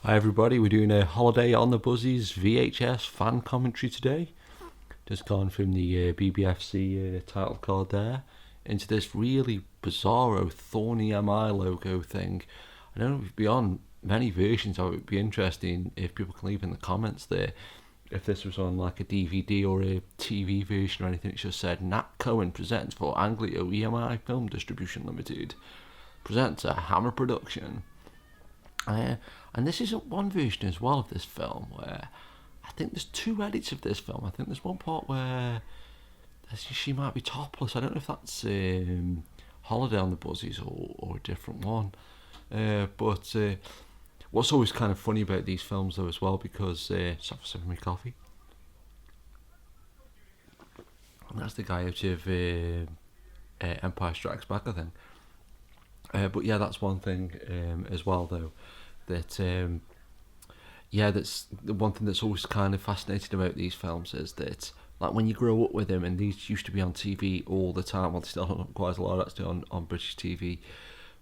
Hi everybody, we're doing a holiday on the buses VHS fan commentary today. Just gone from the BBFC title card there into this really bizarro thorny MI logo thing. I don't know if it'd be on many versions of it. Would be interesting if people can leave in the comments there if this was on like a DVD or a TV version or anything. It just said Nat Cohen presents for Anglia EMI Film Distribution Limited. Presents a Hammer production. And this is one version as well of this film where I think there's two edits of this film. I think there's one part where she might be topless. I don't know if that's Holiday on the Buses or a different one. But what's always kind of funny about these films though as well, because sorry for sipping my coffee. And that's the guy out of Empire Strikes Back, I think. But yeah, that's one thing as well though, that that's the one thing that's always kind of fascinating about these films is that like when you grow up with them, and these used to be on TV all the time, well, still on quite a lot actually on British TV,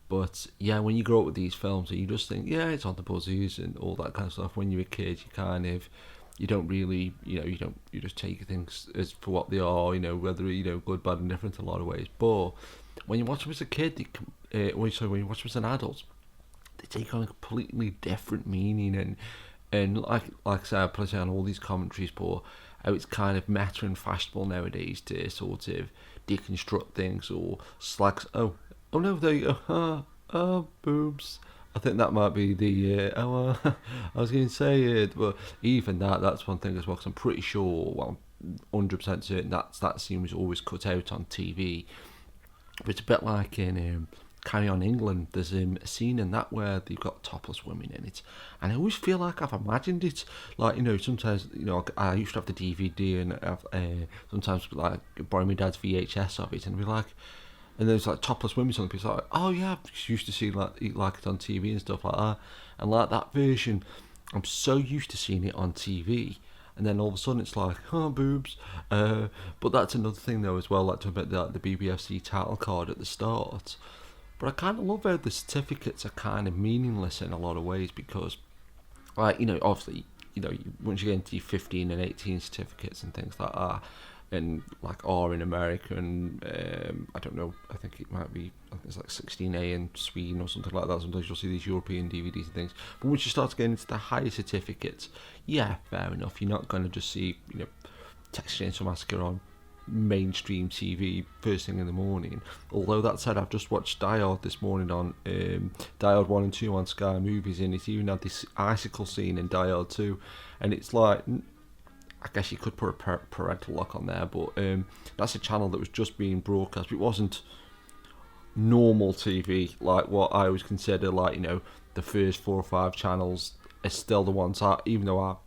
but yeah, when you grow up with these films and you just think, yeah, it's on the buses and all that kind of stuff, when you're a kid you don't really, you just take things as for what they are, whether, good, bad and different in a lot of ways. But when you watch them as a kid, when you watch them as an adult, they take on a completely different meaning, and like I said, I put it on all these commentaries, but how it's kind of meta and fashionable nowadays to sort of deconstruct things or slags. Oh no, there you go. Boobs. I think that might be the I was going to say it, but even that's one thing as well. Because I'm pretty sure, well, 100% certain that scene was always cut out on TV. But it's a bit like in Carry On England. There's a scene in that where they've got topless women in it, and I always feel like I've imagined it. Like, sometimes I used to have the DVD and have, sometimes like borrow my dad's VHS of it and be like. And there's like topless women on the piece, like, oh yeah, I used to see like it on TV and stuff like that. And like that version, I'm so used to seeing it on TV, and then all of a sudden it's like, oh, boobs. But that's another thing though as well, like talking about the BBFC title card at the start. But I kind of love how the certificates are kind of meaningless in a lot of ways, because, like, obviously, once you get into your 15 and 18 certificates and things like that, and like R in America, and I don't know, I think it might be, I think it's like 16A in Sweden or something like that. Sometimes you'll see these European DVDs and things. But once you start getting into the higher certificates, yeah, fair enough. You're not going to just see, Texas Chainsaw Massacre on mainstream TV first thing in the morning. Although that said, I've just watched Die Hard this morning on Die Hard 1 and 2 on Sky Movies, and it's even had this icicle scene in Die Hard 2, and it's like, I guess you could put a parental lock on there, but that's a channel that was just being broadcast. It wasn't normal TV, like what I always consider, like, the first 4 or 5 channels are still the ones that, even though I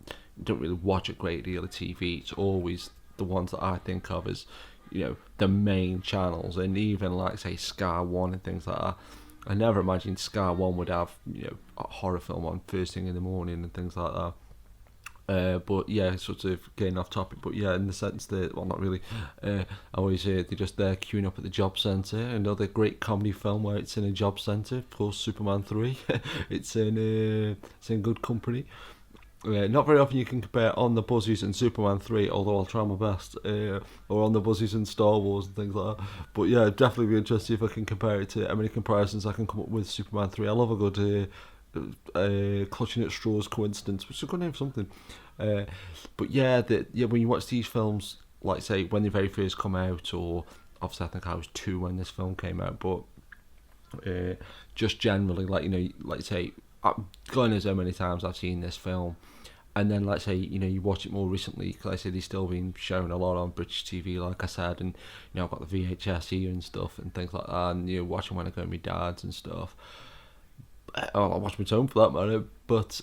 don't really watch a great deal of TV, it's always the ones that I think of as, the main channels. And even like, say, Sky 1 and things like that, I never imagined Sky 1 would have, a horror film on first thing in the morning and things like that. But yeah, sort of getting off topic, but yeah, in the sense that, well, not really. I always hear they're just there queuing up at the job centre. Another great comedy film where it's in a job centre, of course, Superman 3. it's in good company. Not very often you can compare On the Buses and Superman 3, although I'll try my best, or On the Buses and Star Wars and things like that. But yeah, definitely be interested if I can compare it to how many comparisons I can come up with Superman 3. I love a good clutching at straws coincidence, which is a good name for something. But yeah, when you watch these films, like say when they very first come out, or obviously I think I was 2 when this film came out, but just generally, like, like say, God knows how many times I've seen this film. And then, like say, you watch it more recently, because I say they've still been shown a lot on British TV, like I said, and I've got the VHS here and stuff and things like that, and watching when I go with my dad's and stuff. I watch my own for that matter, but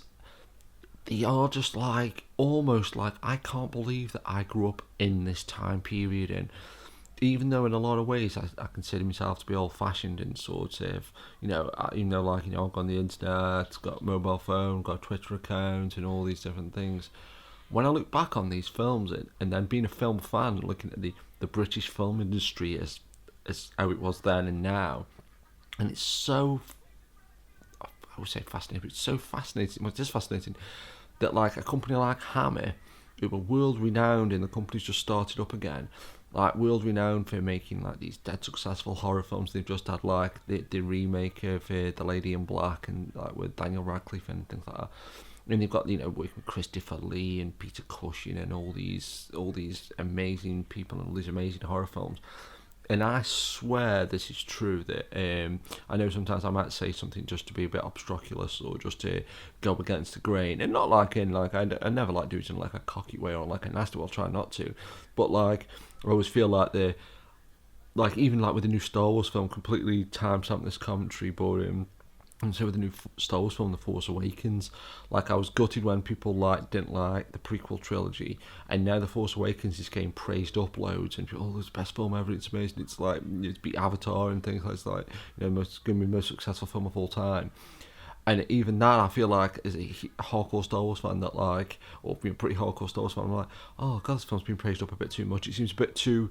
they are just like, almost like, I can't believe that I grew up in this time period. And even though in a lot of ways I consider myself to be old fashioned and sort of, I've gone on the internet, got a mobile phone, got a Twitter account and all these different things. When I look back on these films, and then being a film fan, looking at the British film industry as how it was then and now, and it's so, would say fascinating, but it's so fascinating. Well, it is fascinating that like a company like Hammer, who were world renowned, and the company's just started up again, like world renowned for making like these dead successful horror films. They've just had like the remake of The Lady in Black, and like with Daniel Radcliffe and things like that. And they've got, working with Christopher Lee and Peter Cushing and all these amazing people and all these amazing horror films. And I swear this is true, that I know sometimes I might say something just to be a bit obstreperous or just to go against the grain, and not like in like I never like doing it in like a cocky way or like a nasty way. I'll try not to, but like I always feel like even like with the new Star Wars film, completely time-stamped this commentary, but and so with the new Star Wars film, The Force Awakens, like I was gutted when people didn't like the prequel trilogy, and now The Force Awakens is getting praised up loads, and people, it's the best film ever, it's amazing, it's like it's beat Avatar and things like that, it's going to be the most successful film of all time. And even that, I feel like, as a hardcore Star Wars fan, that like, or being a pretty hardcore Star Wars fan, I'm like, oh god, this film's been praised up a bit too much. It seems a bit too,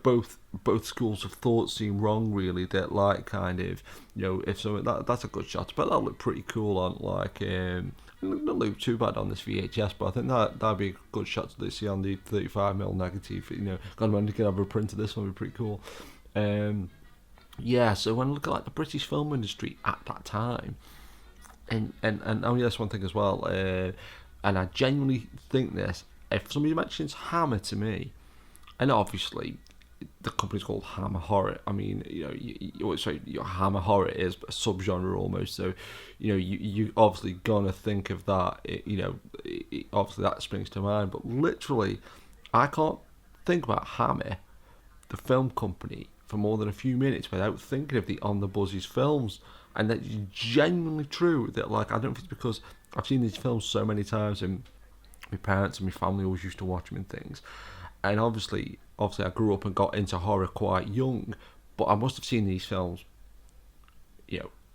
both schools of thought seem wrong, really. That like kind of, if so, that's a good shot, but that'll look pretty cool on like, not look too bad on this VHS, but I think that'd be a good shot to see on the 35mm negative. God, when you can have a print of this one, would be pretty cool. Yeah, so when I look at like the British film industry at that time. And only that's one thing as well, and I genuinely think this, if somebody mentions Hammer to me, and obviously the company's called Hammer Horror, I mean, your Hammer Horror is a subgenre almost, so you obviously gonna think of that, obviously that springs to mind, but literally I can't think about Hammer, the film company, for more than a few minutes without thinking of the On the Buses films. And that's genuinely true, that like I don't think it's because I've seen these films so many times, and my parents and my family always used to watch them and things, and obviously I grew up and got into horror quite young, but I must have seen these films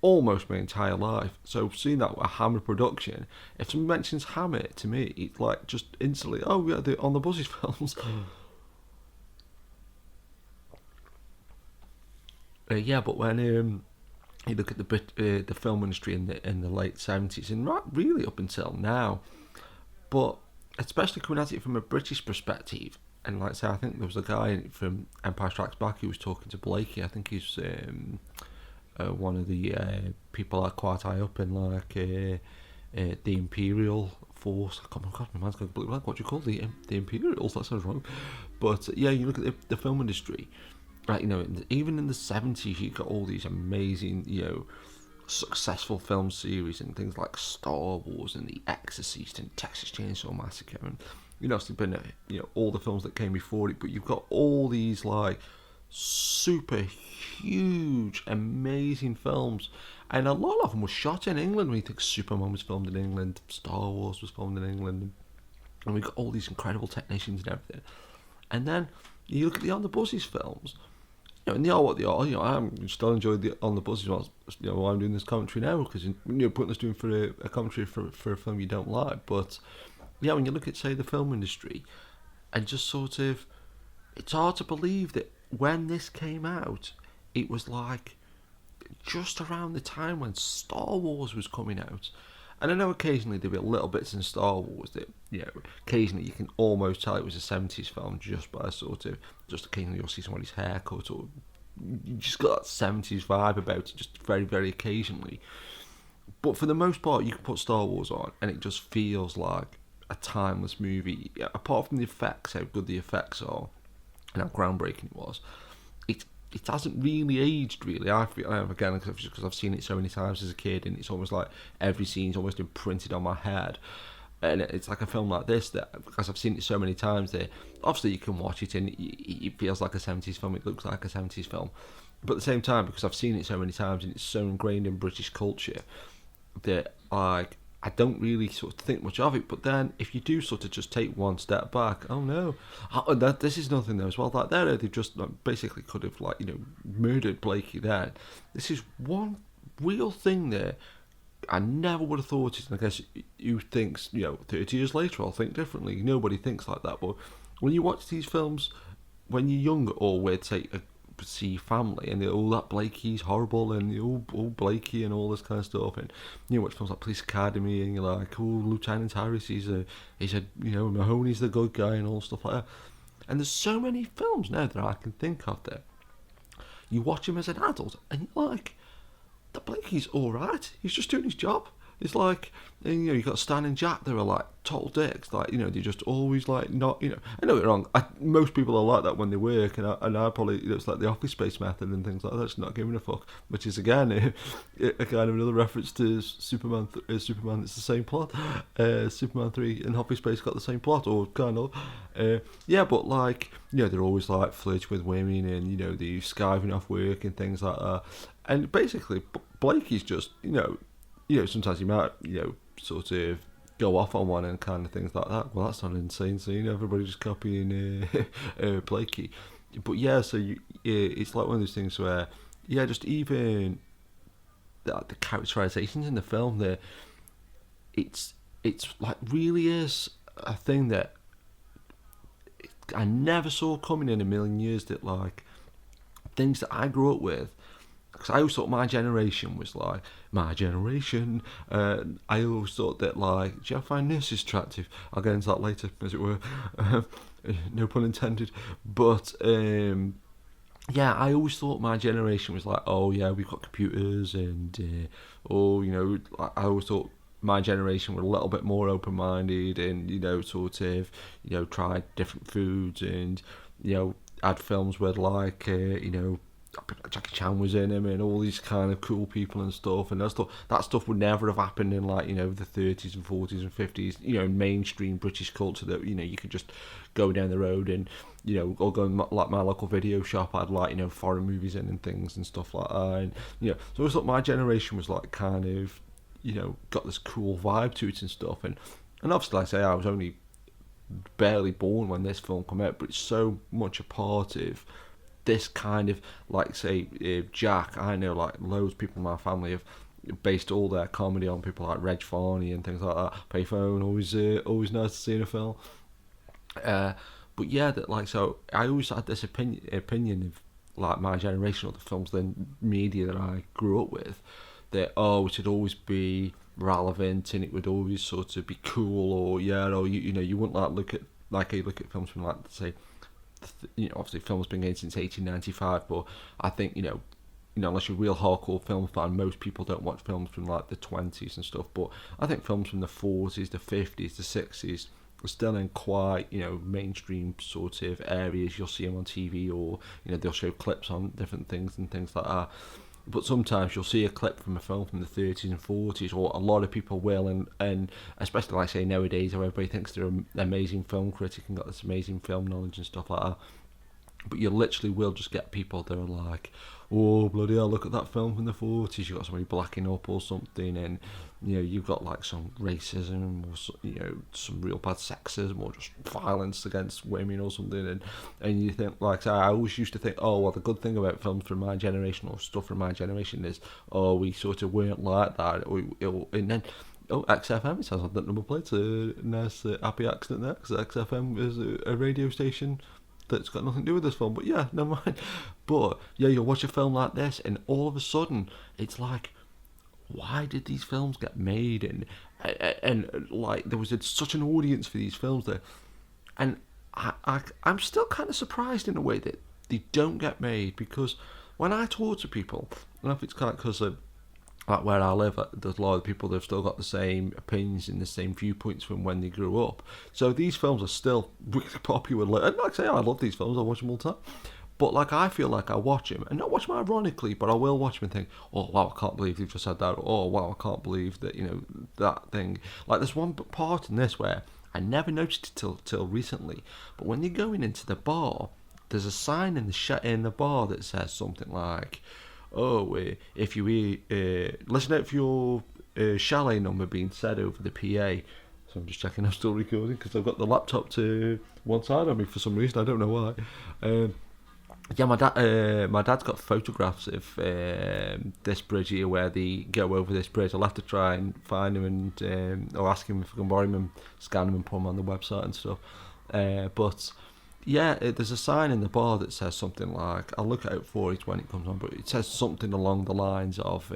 almost my entire life. So seeing that a Hammer production, if someone mentions Hammer to me, it's like just instantly, oh yeah, the On the Buses films. Yeah, but when you look at the film industry in the late 70s, and really up until now, but especially coming at it from a British perspective, and like I say, I think there was a guy from Empire Strikes Back who was talking to Blakey. I think he's one of the people that are quite high up in like the Imperial Force. God, my mind's going blank. What do you call the Imperials? That sounds wrong. But yeah, you look at the film industry. Right, even in the 70s, you got all these amazing, successful film series and things like Star Wars and The Exorcist and Texas Chainsaw Massacre, and it's been all the films that came before it. But you've got all these like super huge, amazing films, and a lot of them were shot in England. When you think Superman was filmed in England, Star Wars was filmed in England, and we got all these incredible technicians and everything. And then you look at the On the Buses films. And they are what they are. I'm still enjoying the On the Buses while I'm doing this commentary now, because pointless doing for a commentary for a film you don't like. But yeah, when you look at, say, the film industry, and just sort of, it's hard to believe that when this came out, it was like just around the time when Star Wars was coming out. And I know occasionally there'll be little bits in Star Wars that, occasionally you can almost tell it was a 70s film just by just occasionally you'll see somebody's haircut, or you just got that 70s vibe about it, just very, very occasionally. But for the most part, you can put Star Wars on and it just feels like a timeless movie. Apart from the effects, how good the effects are, and how groundbreaking it was, it hasn't really aged, really. I feel, again, because I've seen it so many times as a kid, and it's almost like every scene's almost imprinted on my head. And it's like a film like this, that because I've seen it so many times, that obviously you can watch it and it feels like a 70s film, it looks like a 70s film. But at the same time, because I've seen it so many times and it's so ingrained in British culture, that I don't really sort of think much of it. But then if you do sort of just take one step back, oh no, this is nothing though as well. Like there, they just basically could have murdered Blakey there. This is one real thing there. I never would have thought it, and I guess who thinks, 30 years later I'll think differently. Nobody thinks like that. But when you watch these films when you're younger, or with, say, see family, and that Blakey's horrible, and Blakey and all this kind of stuff, and you watch films like Police Academy, and you're like, Lieutenant Harris, he's a Mahoney's the good guy, and all stuff like that. And there's so many films now that I can think of that you watch him as an adult, and you're like, the Blakey's alright, he's just doing his job. It's like, you got Stan and Jack, they were like total dicks, like, they just always like not, I know it wrong, most people are like that when they work, and I probably, it's like the Office Space method and things like that, just not giving a fuck, which is again, a kind of another reference to Superman, it's the same plot, Superman 3 and Office Space got the same plot, or kind of, but like, they're always like flirting with women, and, they're skiving off work and things like that, and basically, Blakey's just, sometimes you might, sort of go off on one and kind of things like that. Well, that's not an insane scene. Everybody just copying Blakey. But yeah, so it's like one of those things where, just even the characterizations in the film there, it's like really is a thing that I never saw coming in a million years, that like things that I grew up with. Because I always thought my generation was like, my generation. I always thought that, like, do you find nurses attractive? I'll get into that later, as it were. No pun intended. But, I always thought my generation was like, oh, yeah, we've got computers, and, I always thought my generation were a little bit more open-minded, and, sort of, tried different foods, and, had films with, like, Jackie Chan was in him, and all these kind of cool people and stuff, and that stuff would never have happened in, like, the 30s and 40s and 50s, mainstream British culture, that, you could just go down the road and, or go in like my local video shop, I'd like, foreign movies in and things and stuff like that, and, so I thought my generation was like kind of, got this cool vibe to it and stuff, and obviously, like I say, I was only barely born when this film came out, but it's so much a part of this kind of, like, say, Jack. I know, like, loads of people in my family have based all their comedy on people like Reg Varney and things like that. Payphone, always nice to see in a film. But yeah, that, like, so I always had this opinion of, like, my generation, or the films, the media that I grew up with, that it should always be relevant, and it would always sort of be cool, or you wouldn't look at films from, like, say, obviously films been made since 1895, but I think unless you're a real hardcore film fan, most people don't watch films from like the 20s and stuff, but I think films from the 40s, the 50s, the 60s are still in quite mainstream sort of areas. You'll see them on TV, or they'll show clips on different things and things like that. But sometimes you'll see a clip from a film from the 30s and 40s, or a lot of people will, and especially, like I say, nowadays, where everybody thinks they're an amazing film critic and got this amazing film knowledge and stuff like that. But you literally will just get people that are like, oh, bloody hell, look at that film from the 40s, you've got somebody blacking up or something, and you've got like some racism, or some real bad sexism, or just violence against women or something, and you think, like, I always used to think, oh, well, the good thing about films from my generation, or stuff from my generation, is, oh, we sort of weren't like that, and then, oh, XFM, it sounds like that number plate, a nice happy accident there, because XFM is a radio station that's got nothing to do with this film, but yeah, never mind. But yeah, you'll watch a film like this, and all of a sudden, it's like, why did these films get made? And like, there was such an audience for these films there, and I'm still kind of surprised in a way that they don't get made, because when I talk to people, I don't know if it's kind of because of, like, where I live, there's a lot of people that have still got the same opinions and the same viewpoints from when they grew up. So these films are still really popular. And like I say, I love these films, I watch them all the time. But like, I feel like I watch them, and not watch them ironically, but I will watch them and think, oh wow, I can't believe they've just said that. Or, oh wow, I can't believe that, that thing. Like, there's one part in this where I never noticed it till recently, but when you're going into the bar, there's a sign in the bar that says something like, oh, if you listen out for your chalet number being said over the PA. So I'm just checking I'm still recording, because I've got the laptop to one side of me for some reason, I don't know why. Yeah, my dad's got photographs of this bridge here, where they go over this bridge. I'll have to try and find him, and or ask him if I can borrow him and scan him and put him on the website and stuff. But Yeah, there's a sign in the bar that says something like, I'll look out for it when it comes on, but it says something along the lines of,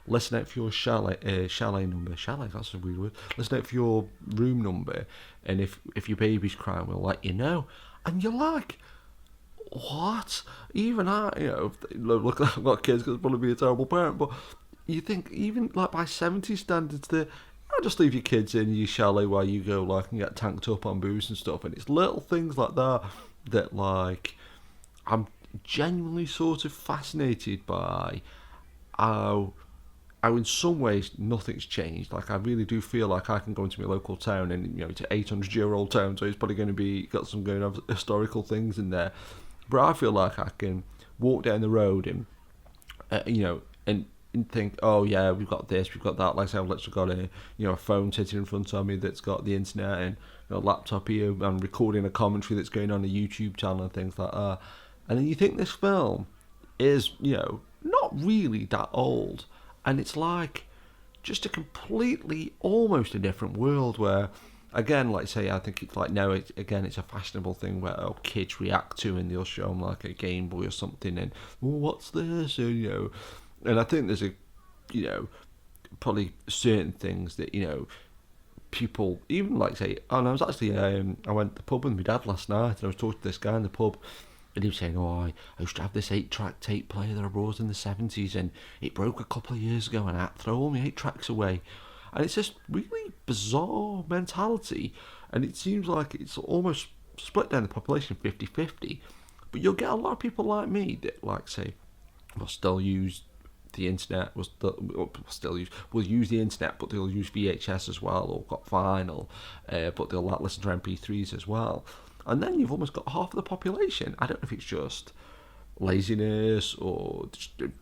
listen out for your chalet number. Chalet, that's a weird word. Listen out for your room number, and if your baby's crying, we'll let you know. And you're like, what? Even I, look, I've got kids because I'd probably be a terrible parent, but you think, even like by 70s standards, I'll just leave your kids in your chalet while you go like and get tanked up on booze and stuff, and it's little things like that that like I'm genuinely sort of fascinated by how in some ways nothing's changed. Like I really do feel like I can go into my local town, and it's an 800-year-old town, so it's probably going to be got some going of historical things in there. But I feel like I can walk down the road and and think, oh yeah, we've got this, we've got that. Like I said, I've literally got a phone sitting in front of me that's got the internet, and a laptop here. I'm recording a commentary that's going on a YouTube channel and things like that. And then you think this film is not really that old, and it's like just a completely, almost a different world where, again, like say, I think it's like now, it's a fashionable thing where kids react to, and they'll show them like a Game Boy or something, and what's this, and I think there's probably certain things that people even like say. And I was actually I went to the pub with my dad last night, and I was talking to this guy in the pub. And he was saying, I used to have this 8-track tape player that I bought in the 70s, and it broke a couple of years ago, and I had to throw all my 8 tracks away. And it's just really bizarre mentality, and it seems like it's almost split down the population 50-50. But you'll get a lot of people like me that, like, say, will still use the internet, will use the internet, but they'll use VHS as well, or got vinyl, but they'll listen to MP3s as well. And then you've almost got half of the population. I don't know if it's just laziness or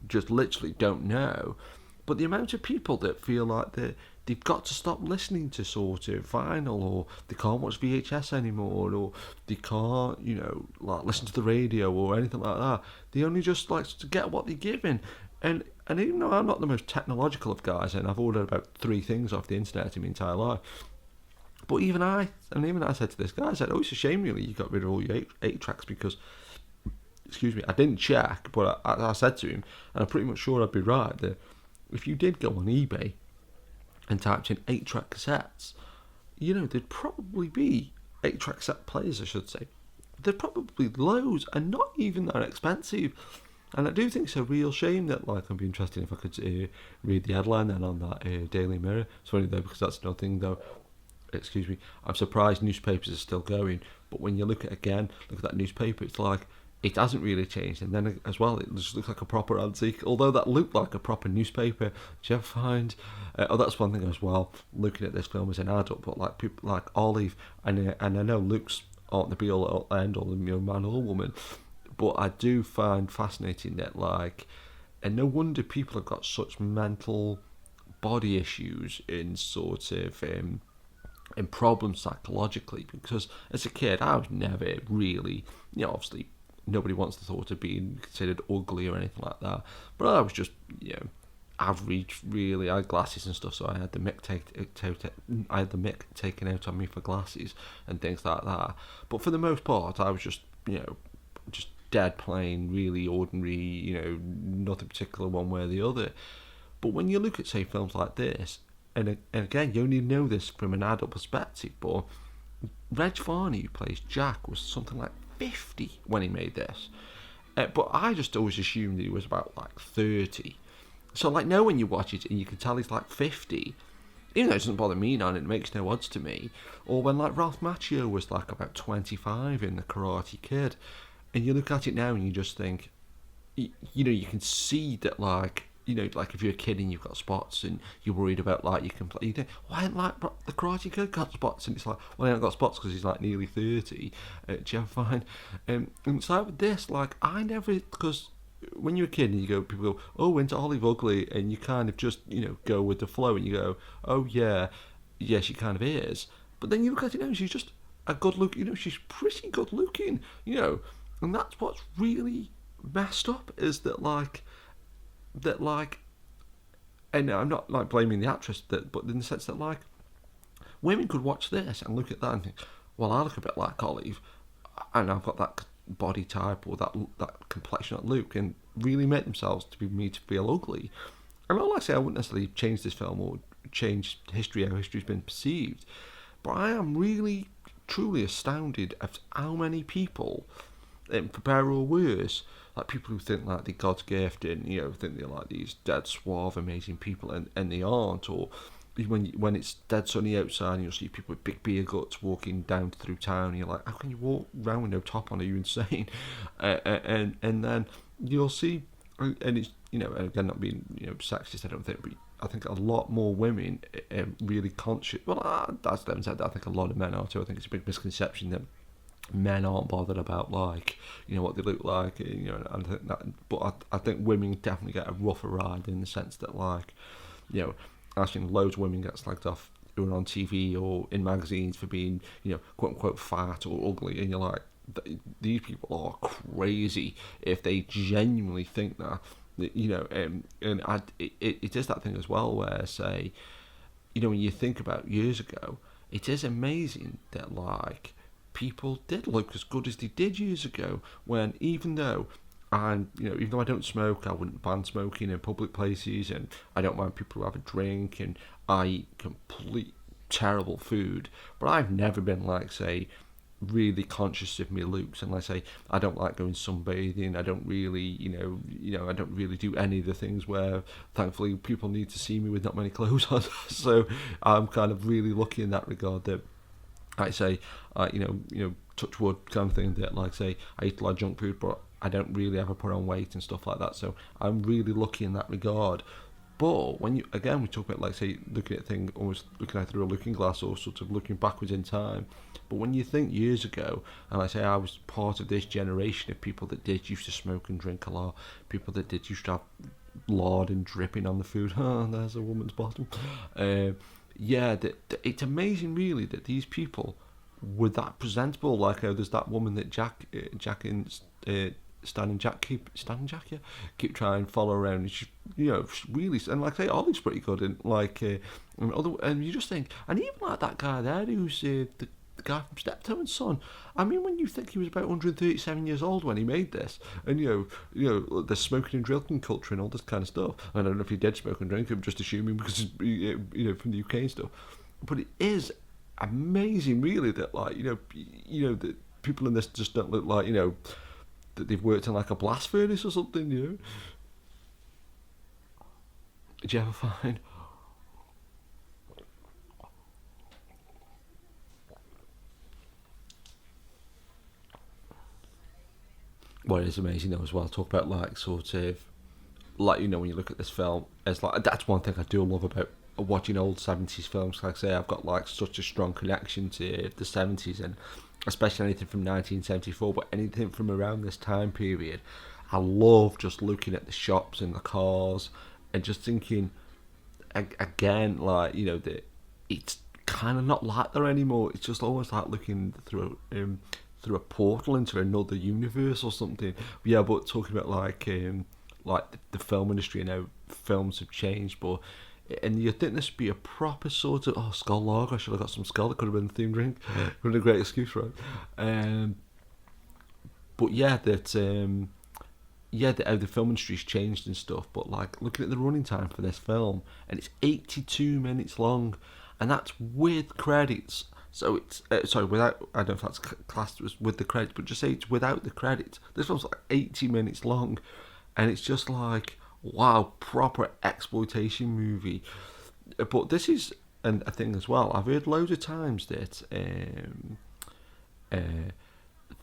just literally don't know. But the amount of people that feel like they've got to stop listening to sort of vinyl, or they can't watch VHS anymore, or they can't, like listen to the radio or anything like that. They only just like to get what they're given. And even though I'm not the most technological of guys, and I've ordered about 3 things off the internet in my entire life, but even I said to this guy, I said, it's a shame really you got rid of all your 8 tracks, because, excuse me, I didn't check, but I said to him, and I'm pretty much sure I'd be right, that if you did go on eBay and typed in 8-track cassettes, there'd probably be 8-track cassette players, I should say. There'd probably loads, and not even that expensive. And I do think it's a real shame that, like, I'd be interested if I could read the headline then on that Daily Mirror. It's funny though, because that's another thing though. Excuse me, I'm surprised newspapers are still going, but when you look at that newspaper, it's like it hasn't really changed. And then as well, it just looks like a proper antique, although that looked like a proper newspaper. Do you ever find that's one thing as well, looking at this film as an adult, but like people like Olive, and I know Luke's aren't the be all end all, man or woman, but I do find fascinating that, like, and no wonder people have got such mental body issues in sort of and problems psychologically, because as a kid I was never really, obviously nobody wants the thought of being considered ugly or anything like that, but I was just average really. I had glasses and stuff, so I had the mick taken out on me for glasses and things like that. But for the most part I was just just dead plain, really ordinary, nothing particular one way or the other. But when you look at, say, films like this, and again, you only know this from an adult perspective, but Reg Varney, who plays Jack, was something like 50 when he made this. But I just always assumed that he was about like 30. So like now when you watch it and you can tell he's like 50, even though it doesn't bother me now and it makes no odds to me. Or when like Ralph Macchio was like about 25 in The Karate Kid, and you look at it now and you just think, you can see that, like, like if you're a kid and you've got spots and you're worried about, like, you can play, you think, why ain't like The Karate Kid got spots? And it's like, well, he ain't got spots because he's like nearly 30. Do you ever find? And so with this, like, I never, because when you're a kid and people go, oh, into Olive ugly, and you kind of just, go with the flow and you go, oh yeah, she kind of is. But then you look at it now, she's just a good look, she's pretty good looking, and that's what's really messed up, is that and I'm not like blaming the actress, but in the sense that, like, women could watch this and look at that and think, well, I look a bit like Olive, and I've got that body type or that complexion like Luke, and really make themselves to be made to feel ugly. And all I say, I wouldn't necessarily change this film or change history, how history's been perceived, but I am really, truly astounded at how many people, for better or worse, like people who think like they're God's gift and think they're like these dead suave amazing people, and they aren't. Or when it's dead sunny outside and you'll see people with big beer guts walking down through town, and you're like, how can you walk around with no top on? Are you insane? And then you'll see, and it's again, not being sexist, I don't think, but I think a lot more women really conscious. Well, that's them said. I think a lot of men are too. I think it's a big misconception that men aren't bothered about what they look like, I think that, but I think women definitely get a rougher ride in the sense that I've seen loads of women get slagged off who are on TV or in magazines for being quote unquote fat or ugly, and you're like, these people are crazy if they genuinely think that. And it is that thing as well where, say, when you think about years ago, it is amazing that people did look as good as they did years ago, when even though I don't smoke, I wouldn't ban smoking in public places, and I don't mind people who have a drink, and I eat complete terrible food, but I've never been say really conscious of my looks, and say I don't like going sunbathing. I don't really, I don't really do any of the things where thankfully people need to see me with not many clothes on. So I'm kind of really lucky in that regard that I say, touch wood kind of thing, that say I eat a lot of junk food, but I don't really ever put on weight and stuff like that. So I'm really lucky in that regard. But when we talk about say looking at things, almost looking at through a looking glass, or sort of looking backwards in time. But when you think years ago, and I say I was part of this generation of people that did used to smoke and drink a lot, people that did used to have lard and dripping on the food. There's a woman's bottom. It's amazing really that these people were that presentable. There's that woman that Jack and Stan and Jack keep trying to follow around, and she, really, and say Ollie's pretty good, and and you just think, and even that guy there who's the guy from Steptoe and Son. I mean, when you think he was about 137 years old when he made this, and the smoking and drinking culture and all this kind of stuff. I don't know if he did smoke and drink. I'm just assuming because from the UK and stuff. But it is amazing, really, that that people in this just don't look like that they've worked in a blast furnace or something. Did you ever find? Well, it is amazing though as well. Talk about sort of when you look at this film, it's that's one thing I do love about watching old 70s films. Like I say, I've got such a strong connection to the 70s, and especially anything from 1974, but anything from around this time period. I love just looking at the shops and the cars and just thinking again, that it's kind of not like that anymore. It's just almost like looking through a portal into another universe or something. Yeah, but talking about the film industry and how films have changed, but and you think this would be a proper sort of Skull Lager. I should have got some Skull. It could have been the theme drink. Would have been a great excuse for it. But yeah, that how the film industry's changed and stuff. But looking at the running time for this film, and it's 82 minutes long, and that's with credits. So it's without. I don't know if that's classed as with the credits, but just say it's without the credits. This film's 80 minutes long, and it's just wow, proper exploitation movie. But this is a thing as well. I've heard loads of times that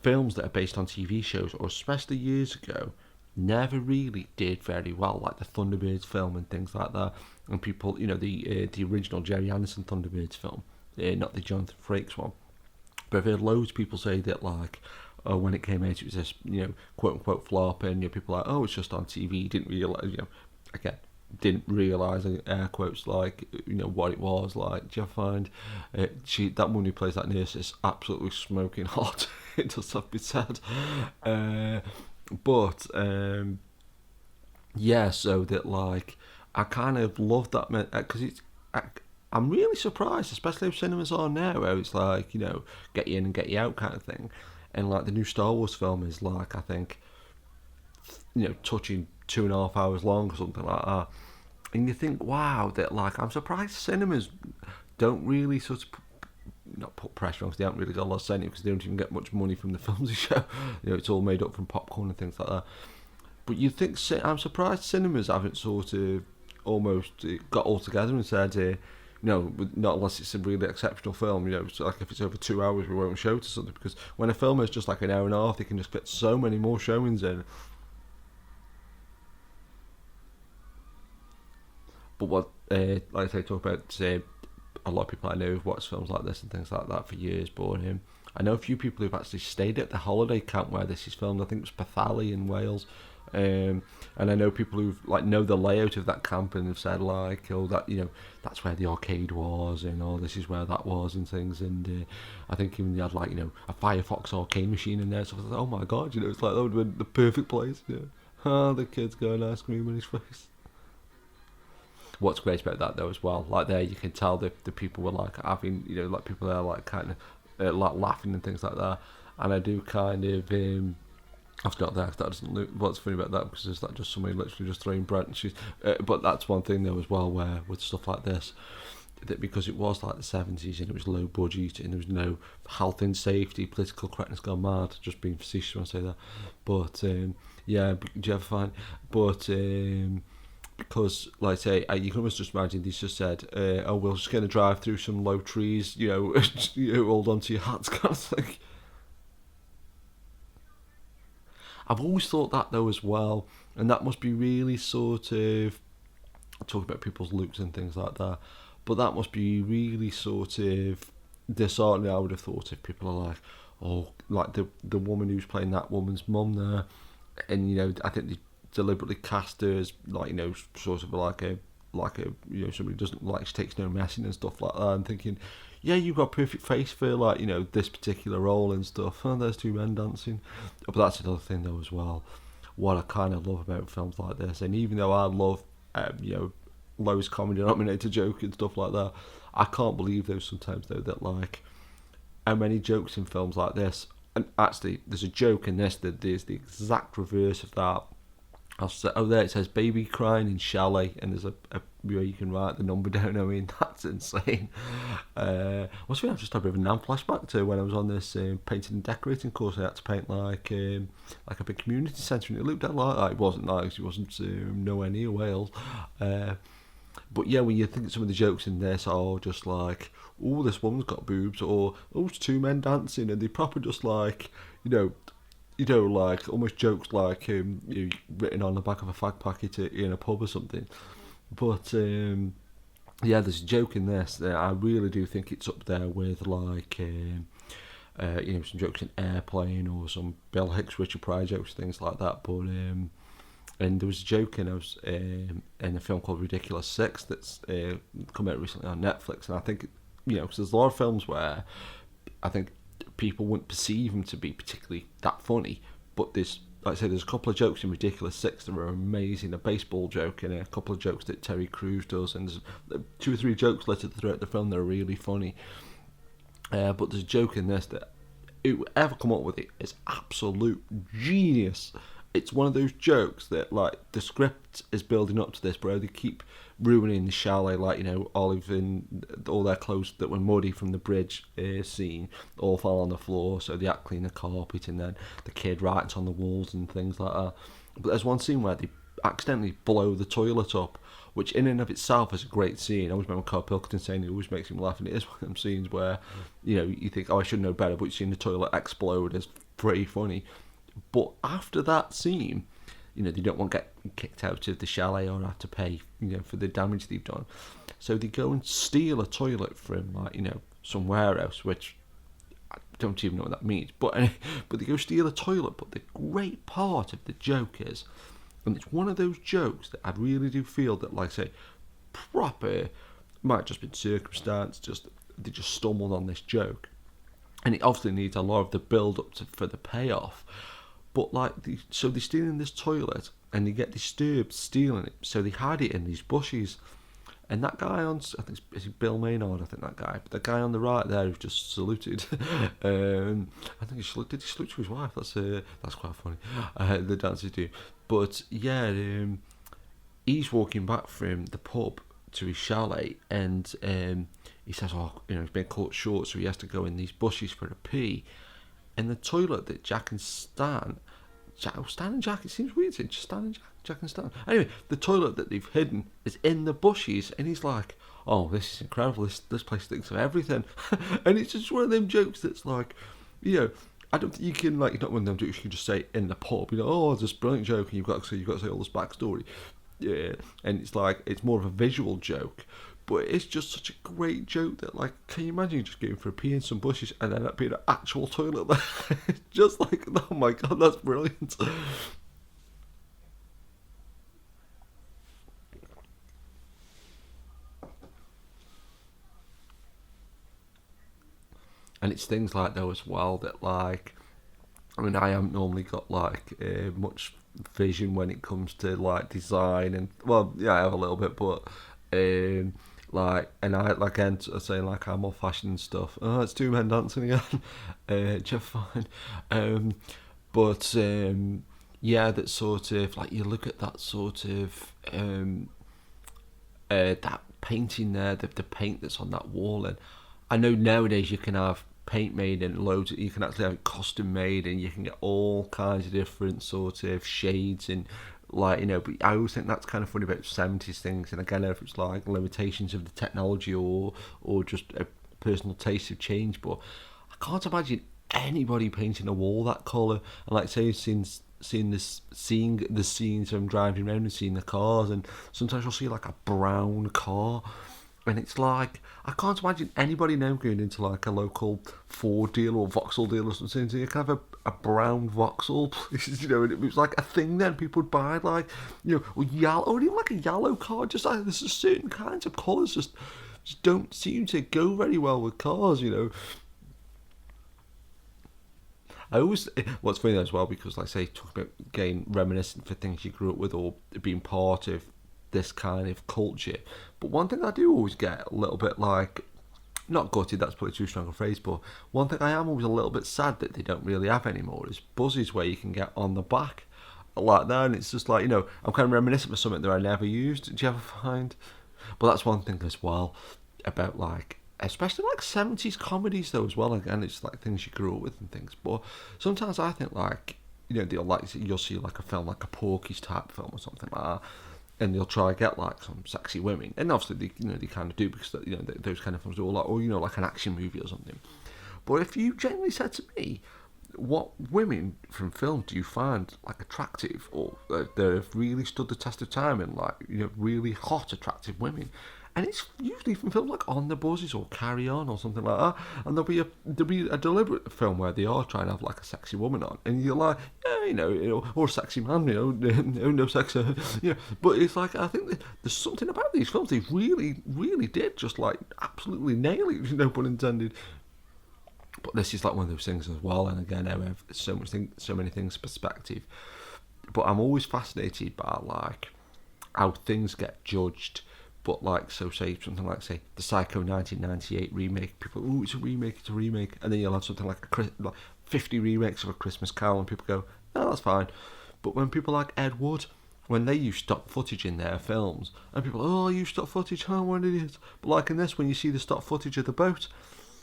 films that are based on TV shows, or especially years ago, never really did very well, like the Thunderbirds film and things like that. And people, the original Jerry Anderson Thunderbirds film, not the Jonathan Frakes one. But I've heard loads of people say that when it came out, it was this, quote unquote flop, and people are like, it's just on TV. Didn't realise, again, didn't realise, air quotes, what it was. Do you find that woman who plays that nurse is absolutely smoking hot? It does have to be said. But so that I kind of love that because I'm really surprised, especially if cinemas are now, where it's get you in and get you out kind of thing. and like the new Star Wars film is like, I think, touching 2.5 hours long or something like that. And you think, wow, that like I'm surprised cinemas don't really sort of not put pressure on, because they haven't really got a lot of sentiment, because they don't even get much money from the films they show. It's all made up from popcorn and things like that. But you think, I'm surprised cinemas haven't sort of almost got all together and said, not unless it's a really exceptional film, so like if it's over 2 hours we won't show it to something, because when a film is just like an hour and a half, they can just fit so many more showings in. But what, like I say, talk about, a lot of people I know who've watched films like this and things like that for years, but I know a few people who've actually stayed at the holiday camp where this is filmed. I think it was Pwllheli in Wales. And I know people who like know the layout of that camp and have said like, oh, that that's where the arcade was, and oh, this is where that was and things. And I think even they had like a Firefox arcade machine in there. So I was like, oh my god, it's like that would have been the perfect place. The kids going ice cream in his face. What's great about that though as well, like there you can tell the people were like having, like people there like kind of like laughing and things like that. And I do kind of I've got that doesn't look what's funny about that, because it's not just somebody literally just throwing branches, but that's one thing though as well, where with stuff like this, that because it was like the 70s and it was low budget and there was no health and safety, political correctness gone mad, just being facetious when I say that, but yeah, do you ever find, but because like I say, you can almost just imagine these just said, oh, we're just going to drive through some low trees, hold on to your hats kind of thing. I've always thought that though as well, and that must be really sort of, talk about people's looks and things like that, but that must be really sort of disheartening, I would have thought, if people are like, oh, like the woman who's playing that woman's mum there, and I think they deliberately cast her as like, sort of like a somebody who doesn't like, she takes no messing and stuff like that, and thinking, yeah, you've got a perfect face for like, this particular role and stuff. Oh, there's two men dancing. But that's another thing though as well. What I kind of love about films like this, and even though I love, lowest common denominator joke and stuff like that, I can't believe though sometimes though that like how many jokes in films like this, and actually there's a joke in this that is the exact reverse of that. There it says baby crying in chalet, and there's a where you can write the number down. I mean, that's insane. What's funny, I've just had a bit of a NAM flashback to when I was on this painting and decorating course. I had to paint like a big community centre, and it looked like that. It wasn't nice. It wasn't nowhere near Wales. But yeah, when you think of some of the jokes in this are just like, oh, this woman's got boobs, or oh, it's two men dancing, and they proper just like, like almost jokes like written on the back of a fag packet in a pub or something. But yeah, there's a joke in this that I really do think it's up there with like some jokes in Airplane or some Bill Hicks, Richard Pryor jokes, things like that. But and there was a joke in a film called Ridiculous Six that's come out recently on Netflix, and I think because there's a lot of films where I think people wouldn't perceive them to be particularly that funny, but there's, like I said, there's a couple of jokes in Ridiculous Six that are amazing. A baseball joke and a couple of jokes that Terry Crews does, and there's 2 or 3 jokes littered throughout the film that are really funny. But there's a joke in this that whoever come up with it is absolute genius. It's one of those jokes that like the script is building up to this, but they keep ruining the chalet, like Olive and all their clothes that were muddy from the bridge scene all fell on the floor, so they had to clean the carpet, and then the kid writes on the walls and things like that. But there's one scene where they accidentally blow the toilet up, which in and of itself is a great scene. I always remember Carl Pilkington saying it always makes him laugh, and it is one of them scenes where you think, oh, I should know better, but seeing the toilet explode is pretty funny. But after that scene, they don't want to get kicked out of the chalet or have to pay, for the damage they've done. So they go and steal a toilet from, like, some warehouse, which I don't even know what that means. But they go steal a toilet. But the great part of the joke is, and it's one of those jokes that I really do feel that, like I say, proper, might just been circumstance, they just stumbled on this joke. And it obviously needs a lot of the build-up for the payoff. But so they're stealing this toilet and they get disturbed stealing it, so they hide it in these bushes. And that guy on, I think is it Bill Maynard, I think that guy. But the guy on the right there who just saluted. I think did he salute to his wife? That's quite funny. The dancers do. But yeah, he's walking back from the pub to his chalet, and he says, he's been caught short, so he has to go in these bushes for a pee. And the toilet that Jack and Stan, Stan and Jack, it seems weird, it's just Stan and Jack and Stan. Anyway, the toilet that they've hidden is in the bushes, and he's like, oh, this is incredible, this place thinks of everything. And it's just one of them jokes that's like, I don't think you can, like, not one of them jokes you can just say in the pub, it's this brilliant joke, and you've got to say all this backstory. Yeah, and it's like, it's more of a visual joke, but it's just such a great joke that, like, can you imagine just going for a pee in some bushes and then that being an actual toilet there? It's just like, oh my god, that's brilliant. And it's things like that as well that, like, I mean, I haven't normally got, like, much vision when it comes to, like, design, and, well, yeah, I have a little bit, but, like, and I, like, I say, like, I'm old fashioned and stuff. Oh, it's two men dancing again. Just fine. But, yeah, that sort of, like, you look at that sort of, that painting there, the paint that's on that wall, and I know nowadays you can have paint made and you can actually have it custom made, and you can get all kinds of different sort of shades, and, like, but I always think that's kind of funny about 70s things, and again, if it's like limitations of the technology or just a personal taste of change, but I can't imagine anybody painting a wall that colour. And, like, say, seeing the scenes of driving around and seeing the cars, and sometimes you'll see like a brown car, and it's like, I can't imagine anybody now going into, like, a local Ford dealer or Vauxhall dealer or something, so you can have a brown Vauxhall, please, and it was like a thing then, people would buy, like, or yellow, or even like a yellow car, just like, there's just certain kinds of colours just don't seem to go very well with cars, I always, what's funny as well, because, like, say, talk about getting reminiscent for things you grew up with or being part of this kind of culture, but one thing I do always get a little bit, like, not gutted, that's probably too strong a phrase, but one thing I am always a little bit sad that they don't really have anymore is buses where you can get on the back like that, and it's just like, I'm kind of reminiscent of something that I never used. Do you ever find? But that's one thing as well about, like, especially like 70s comedies though as well, again, it's like things you grew up with and things, but sometimes I think, like, you'll see like a film like a Porky's type film or something like that, and they'll try to get, like, some sexy women, and obviously they kind of do, because those kind of films do a lot, or like an action movie or something. But if you genuinely said to me, what women from film do you find, like, attractive, or that have really stood the test of time, and, like, really hot, attractive women, and it's usually from films like On the Buses or Carry On or something like that, and there'll be a deliberate film where they are trying to have, like, a sexy woman on, and you're like, yeah, or a sexy man, no sex, but it's like, I think there's something about these films, they really, really did just, like, absolutely nail it, no pun intended. But this is like one of those things as well, and again, I have so many things perspective, but I'm always fascinated by, like, how things get judged. But, like, so say something like, say, the Psycho 1998 remake, people go, it's a remake, and then you'll have something like 50 remakes of A Christmas Carol, and people go, no, that's fine. But when people like Ed Wood, when they use stock footage in their films, and people, oh, you stock footage, oh, what an idiot. But, like, in this, when you see the stock footage of the boat,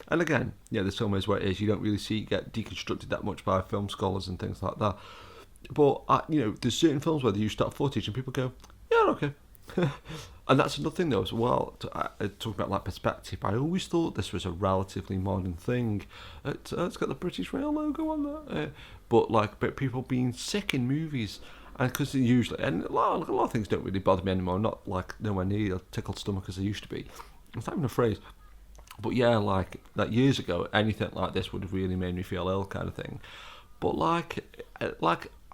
and again, yeah, there's some ways where it is, you don't really see it get deconstructed that much by film scholars and things like that. But, there's certain films where they use stock footage, and people go, yeah, okay. And that's another thing though as well, talking about, like, perspective, I always thought this was a relatively modern thing. It's got the British Rail logo on that, but people being sick in movies, and because usually, and a lot of things don't really bother me anymore, not like nowhere near a tickled stomach as they used to be, it's not even a phrase, but yeah, like years ago, anything like this would have really made me feel ill, kind of thing. But like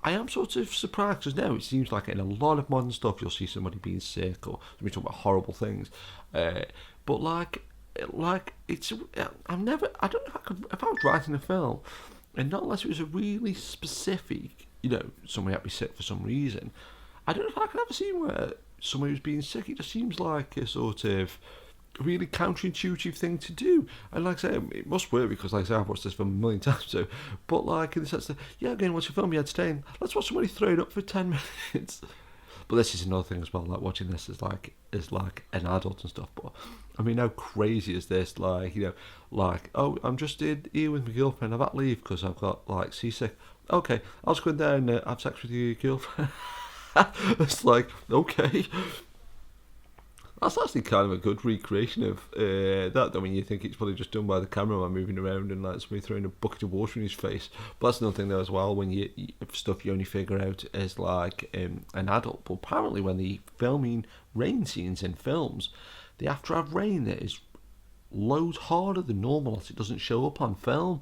I am sort of surprised, because now it seems like in a lot of modern stuff you'll see somebody being sick or somebody talking about horrible things, but like it's I don't know if I was writing a film, and not unless it was a really specific, somebody had to be sick for some reason, I don't know if I could ever see where someone who's being sick. It just seems like a sort of really counterintuitive thing to do. And like I say, it must work because, like I say, I've watched this film a million times. So, but like in the sense that, yeah, again, watch a film, you're entertained. Let's watch somebody throw it up for 10 minutes. But this is another thing as well. Like watching this is like an adult and stuff. But I mean, how crazy is this? Like, you know, like, oh, I'm just here with my girlfriend. I've had to leave because I've got like seasick. Okay, I'll just go in there and have sex with your girlfriend. It's like, okay. That's actually kind of a good recreation of that. I mean, you think it's probably just done by the cameraman moving around and like somebody throwing a bucket of water in his face. But that's another thing though as well, when you stuff you only figure out as like an adult. But apparently when they're filming rain scenes in films, they have to have rain that is loads harder than normal, else it doesn't show up on film.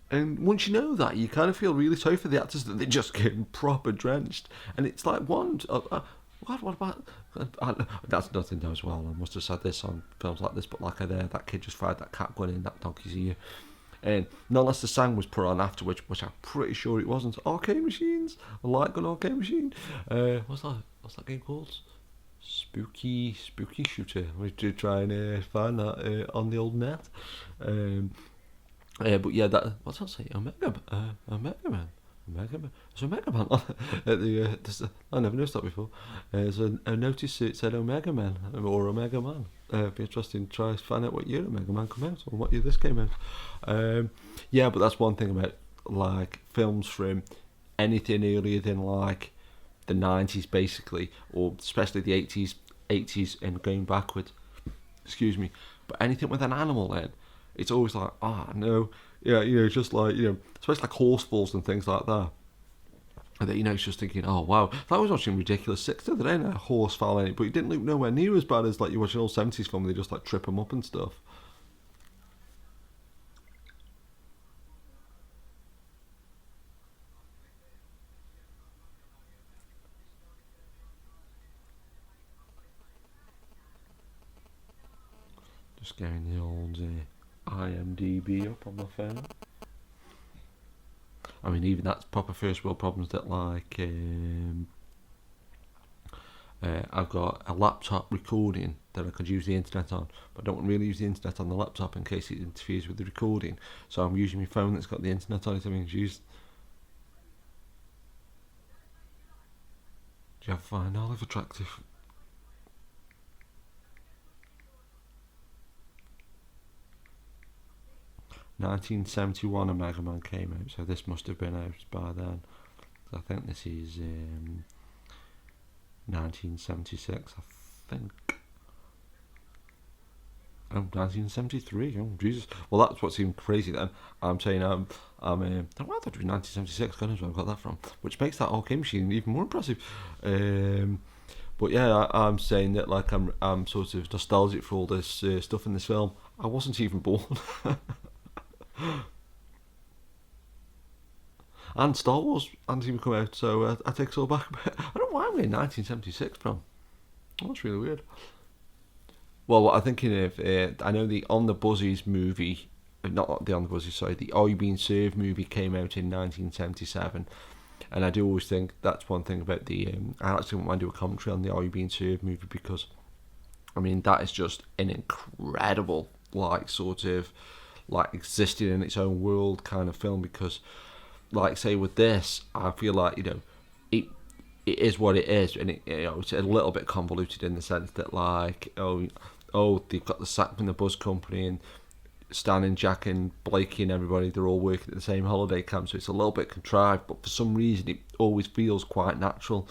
And once you know that, you kind of feel really sorry for the actors that they're just getting proper drenched. And it's like what about... that's nothing though as well. I must have said this on films like this, but like that kid just fired that cat gun in that donkey's ear. And not unless the song was put on afterwards, which I'm pretty sure it wasn't. Arcade Machines, a light gun arcade machine. What's that game called? Spooky Shooter. We do try and find that on the old net. But yeah, what's that say? Omega Man. There's Omega Man at the. I never noticed that before. There's a notice it said Omega Man or Omega Man. It'd be interesting to try to find out what year Omega Man came out or what year this came out. Yeah, but that's one thing about like films from anything earlier than like the 90s basically, or especially the 80s and going backwards. Excuse me. But anything with an animal in, it's always like, no. Yeah, you know, just like, you know, especially like horse falls and things like that. And that, you know, it's just thinking, oh, wow. I was watching Ridiculous 6 the other day and a horse fell in it, but it didn't look nowhere near as bad as like you watch an old 70s film where they just like trip them up and stuff. Just getting the old IMDb up on my phone. I mean, even that's proper first world problems that like I've got a laptop recording that I could use the internet on, but I don't really use the internet on the laptop in case it interferes with the recording. So I'm using my phone that's got the internet on it. I mean, do you find Olive attractive? (1971) a Mega Man came out, so this must have been out by then. I think this is 1976, I think. Oh, 1973. Oh, Jesus. Well, that's what seemed crazy then. I'm saying I thought it was 1976. God knows where I got that from. Which makes that arcade machine even more impressive. But yeah, I'm saying that like I'm sort of nostalgic for all this stuff in this film. I wasn't even born. And Star Wars hadn't even come out, so I take it all back. I don't know why we're in 1976 from. That's really weird. Well, what I'm thinking of, I know the On the Buses movie, not the On the Buses, sorry, the Are You Being Served movie came out in 1977, and I do always think that's one thing about the. I actually want to do a commentary on the Are You Being Served movie because, I mean, that is just an incredible, like, sort of, like, existing in its own world kind of film because, like, say with this, I feel like, you know, it is what it is, and it, you know, it's a little bit convoluted in the sense that, like, oh, they've got the sack from the bus company, and Stan and Jack and Blakey and everybody, they're all working at the same holiday camp, so it's a little bit contrived, but for some reason it always feels quite natural.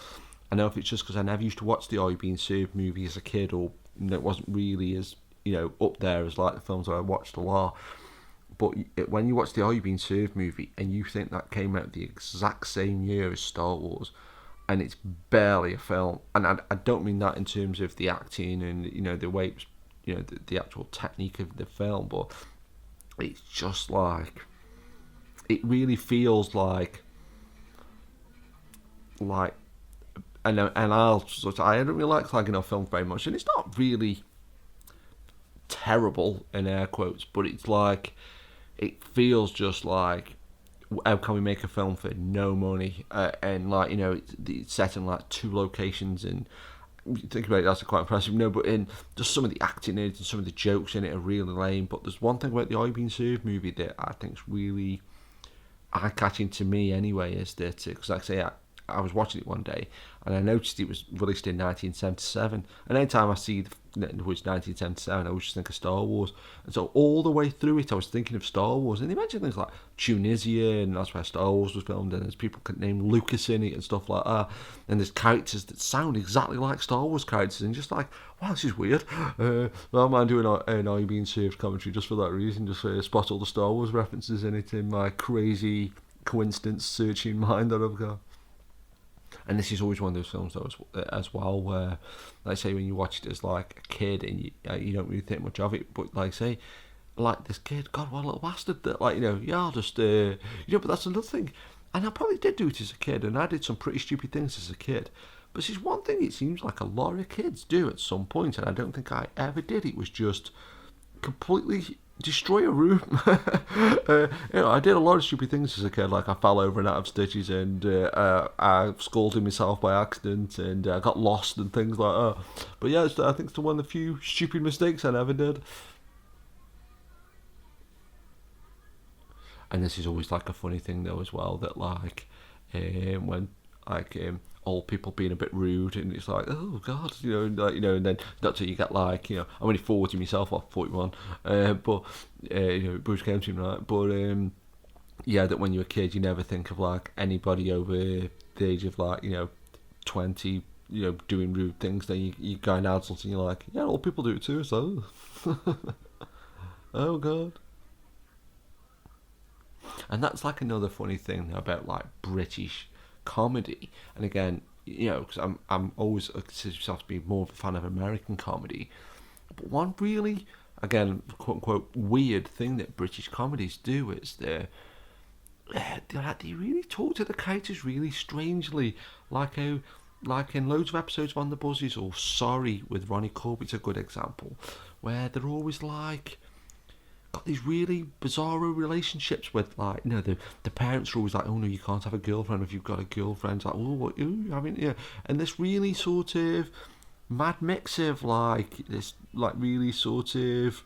I know if it's just because I never used to watch the Are You Being Served movie as a kid, or you know, it wasn't really as, you know, up there as like the films that I watched a lot. But when you watch the Are You Being Served movie and you think that came out the exact same year as Star Wars, and it's barely a film, and I don't mean that in terms of the acting and, you know, the way it's, you know, the actual technique of the film, but it's just like, it really feels like and I don't really like slagging off films very much, and it's not really terrible in air quotes, but it's like, it feels just like, how can we make a film for no money, and like, you know, it's set in like 2 locations, and you think about it, that's quite impressive. No, but in just some of the acting in it and some of the jokes in it are really lame. But there's one thing about the I've Been Served movie that I think's really eye-catching to me anyway, is that, because like I say, I was watching it one day and I noticed it was released in 1977, and anytime I see the words 1977 I always just think of Star Wars, and so all the way through it I was thinking of Star Wars, and imagine things like Tunisia, and that's where Star Wars was filmed, and there's people named Lucas in it and stuff like that, and there's characters that sound exactly like Star Wars characters, and just like, wow, this is weird. Well, I'm doing an I Being Served commentary just for that reason, just spot all the Star Wars references in it in my crazy coincidence searching mind that I've got. And this is always one of those films though, as well, where, like say, when you watch it as like a kid and you don't really think much of it, but like say, like this kid, God, what a little bastard, that like, yeah, I'll just, but that's another thing. And I probably did do it as a kid, and I did some pretty stupid things as a kid. But this is one thing it seems like a lot of kids do at some point, and I don't think I ever did. It was just completely destroy a room. I did a lot of stupid things as a kid, like I fell over and out of stitches, and I scalded myself by accident, and I got lost and things like that. But yeah, I think it's one of the few stupid mistakes I never did. And this is always like a funny thing though as well, that like when like old people being a bit rude, and it's like, oh god, and then not till you get like, I'm only 40 myself, or 41, but Bruce Kempton, right? But yeah, that when you're a kid, you never think of like anybody over the age of like 20, doing rude things. Then you go an adult and you're like, yeah, old people do it too, so oh god. And that's like another funny thing about like British comedy, and again, because I'm always consider myself to be more of a fan of American comedy, but one really, again, quote unquote, weird thing that British comedies do is they really talk to the characters really strangely, like how, like in loads of episodes of On the Buses, or Sorry with Ronnie Corbett's a good example, where they're always like got these really bizarro relationships with, like, the parents are always like, oh no, you can't have a girlfriend if you've got a girlfriend. It's like, oh, what, I mean, yeah. And this really sort of mad mix of like this, like really sort of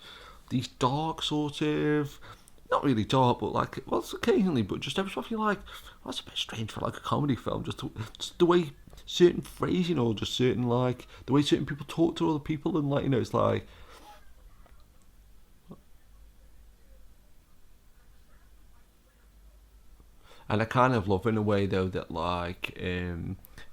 these dark sort of, not really dark, but like, well, it's occasionally, but just every so often you're like, well, that's a bit strange for like a comedy film, just the way certain phrasing, or just certain, like the way certain people talk to other people, and like, it's like. And I kind of love, in a way though, that like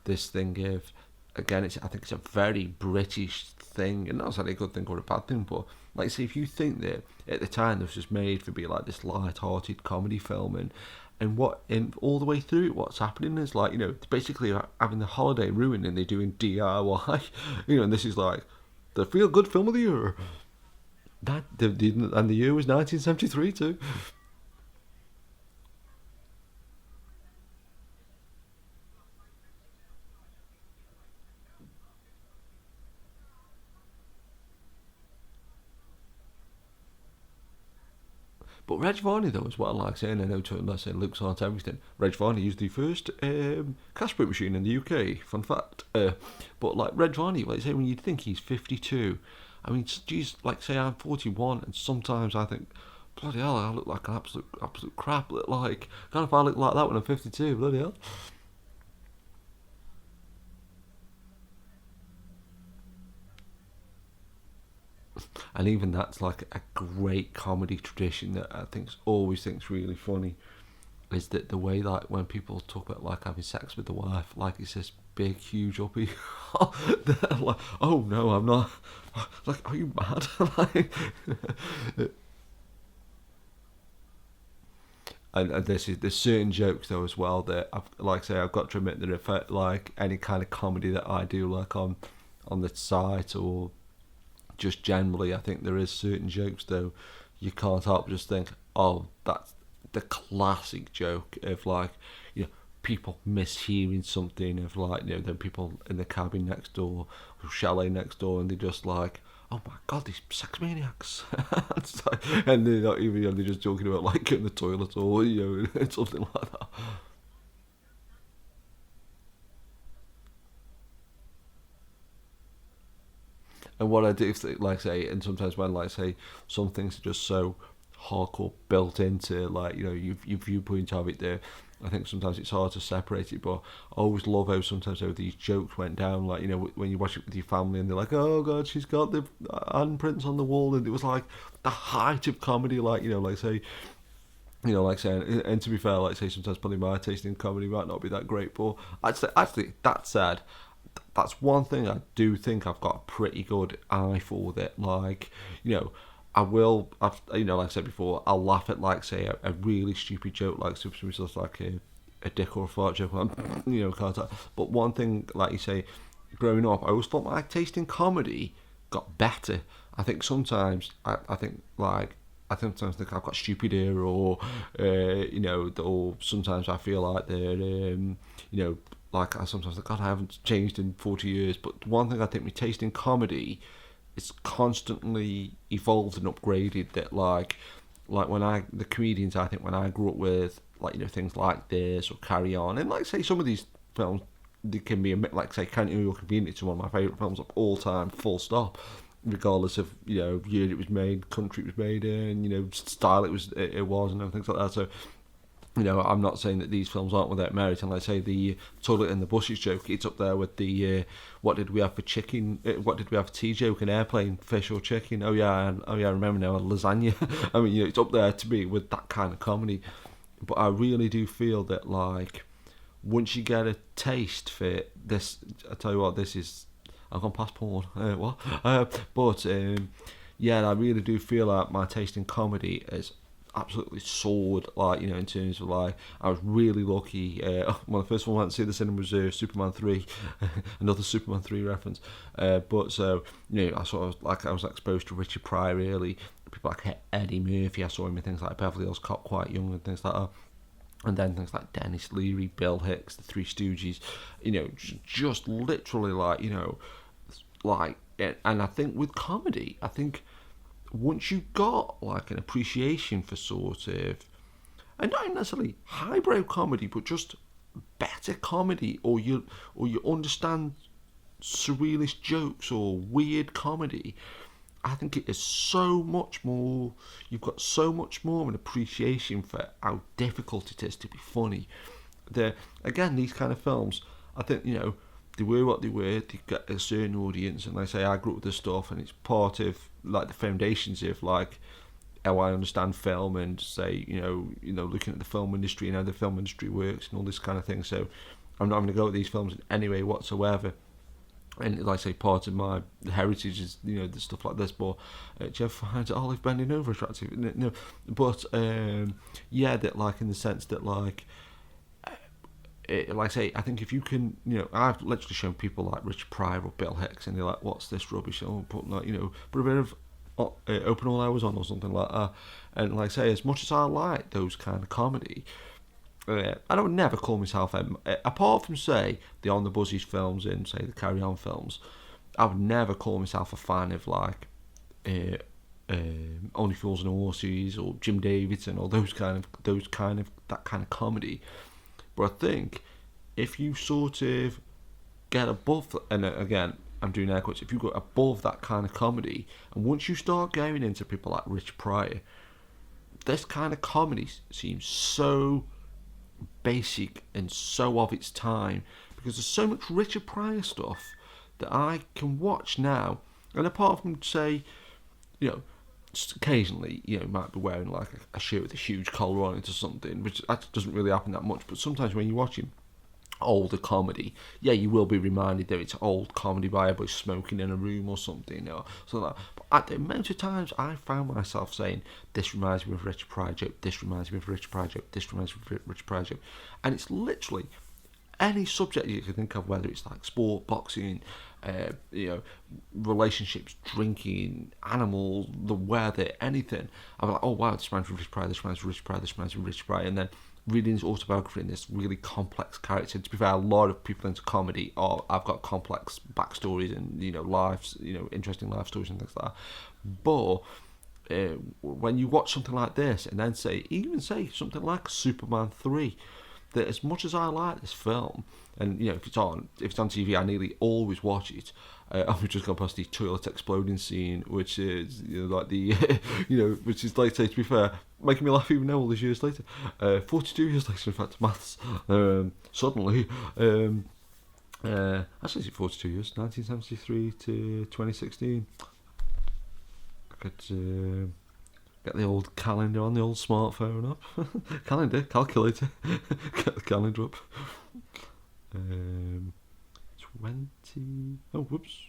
this thing of, again, I think it's a very British thing, and not necessarily a good thing or a bad thing, but like, say, if you think that at the time this was made for be like this light-hearted comedy film, and all the way through it, what's happening is like, basically having the holiday ruined, and they're doing DIY, and this is like the feel-good film of the year. And the year was 1973 too. But Reg Varney, though, as well, like saying, I know to unless Luke's on everything, Reg Varney used the first cash print machine in the UK, fun fact. But like Reg Varney, like say, when you think he's 52, I mean, geez, like say I'm 41, and sometimes I think, bloody hell, I look like an absolute crap. Like, God, if I look like that when I'm 52, bloody hell. And even that's like a great comedy tradition that I always think's really funny, is that the way, like, when people talk about like having sex with the wife, like it's this big huge uppie. They're like, oh no, I'm not. Like, are you mad? Like, and there's certain jokes though as well that I've got to admit that if like any kind of comedy that I do, like on the site or just generally, I think there is certain jokes though you can't help but just think, oh, that's the classic joke of like, people mishearing something, of like, then people in the cabin next door or chalet next door, and they're just like, oh my god, these sex maniacs. And they're not even, they're just joking about like in the toilet or something like that. And what I do think, like say, and sometimes when like say some things are just so hardcore built into like your viewpoint of it there, I think sometimes it's hard to separate it. But I always love how sometimes how these jokes went down, like when you watch it with your family and they're like, oh god, she's got the handprints on the wall, and it was like the height of comedy, like like say. Like saying, and to be fair, like say, sometimes probably my taste in comedy might not be that great, but I'd say, actually, that said, that's one thing I do think I've got a pretty good eye for. That, like, I will, like I said before, I'll laugh at, like, say, a really stupid joke, like, something just like a dick or a fart joke, can't I? But one thing, like you say, growing up, I always thought my taste in comedy got better. I think sometimes, I think, like, I sometimes think I've got stupid hair, or or sometimes I feel like they're, like I sometimes think, God, I haven't changed in 40 years. But one thing I think my taste in comedy is constantly evolved and upgraded. That like when the comedians I think when I grew up with, like things like this or Carry On, and like say some of these films, they can be like say Can't You Convenient to one of my favourite films of all time, full stop. Regardless of year it was made, country it was made in, style it was, and everything like that. So I'm not saying that these films aren't without merit. And like I say, the toilet and the buses joke, it's up there with the what did we have for chicken? What did we have for tea joke? An airplane, fish or chicken? Oh yeah, I remember now, lasagna. I mean, it's up there to me with that kind of comedy. But I really do feel that like once you get a taste for this, I tell you what, this is. I've gone past porn. But I really do feel like my taste in comedy is absolutely soared. Like in terms of like, I was really lucky. One of the first one I went to see the cinema was Superman 3, another Superman 3 reference. But so I sort of like I was exposed to Richard Pryor really. People like Eddie Murphy. I saw him in things like Beverly Hills Cop quite young and things like that. And then things like Dennis Leary, Bill Hicks, the Three Stooges, just literally like, and I think with comedy, I think once you've got like an appreciation for sort of, and not necessarily highbrow comedy, but just better comedy, or you understand surrealist jokes or weird comedy, I think it is so much more. You've got so much more of an appreciation for how difficult it is to be funny. Again, these kind of films, I think they were what they were. They get a certain audience, and like I say, I grew up with this stuff, and it's part of like the foundations of like how I understand film, and say looking at the film industry and how the film industry works and all this kind of thing. So I'm not going to go at these films in any way whatsoever. And like I say, part of my heritage is the stuff like this. But do you ever find Olive bending over attractive? No, but that like in the sense that like. Like I say, I think if you can, I've literally shown people like Richard Pryor or Bill Hicks, and they're like, "What's this rubbish?" Oh, put like, put a bit of Open All Hours on or something like that. And like I say, as much as I like those kind of comedy, I don't never call myself apart from say the On the Buses films and say the Carry On films, I would never call myself a fan of like Only Fools and Horses or Jim Davidson or that kind of comedy. But I think if you sort of get above, and again, I'm doing air quotes, if you go above that kind of comedy, and once you start going into people like Richard Pryor, this kind of comedy seems so basic and so of its time, because there's so much Richard Pryor stuff that I can watch now, and apart from say, just occasionally, might be wearing like a shirt with a huge collar on it or something, which doesn't really happen that much. But sometimes when you're watching older comedy, you will be reminded that it's old comedy by everybody smoking in a room or something, or something like that. But at the amount of times I found myself saying, "This reminds me of Richard Pryor joke. This reminds me of Richard Pryor joke. This reminds me of Richard Pryor joke," and it's literally any subject you can think of, whether it's like sport, boxing, relationships, drinking, animals, the weather, anything. I'm like, oh wow, this reminds me of Richard Pryor, this reminds me of Richard Pryor, this reminds me of Richard Pryor, and then reading his autobiography and this really complex character. To be fair, a lot of people into comedy I've got complex backstories and lives, interesting life stories and things like that. But when you watch something like this, and then say something like Superman 3. that as much as I like this film, and if it's on TV, I nearly always watch it. I'm just going past the toilet exploding scene, which is like the which is, like, say, to be fair, making me laugh even now all these years later. 42 years later, in fact, maths. Suddenly, actually, it's 42 years, 1973 to 2016. I could get the old calendar on the old smartphone up. Calculator. Get the calendar up. 20. Oh, whoops.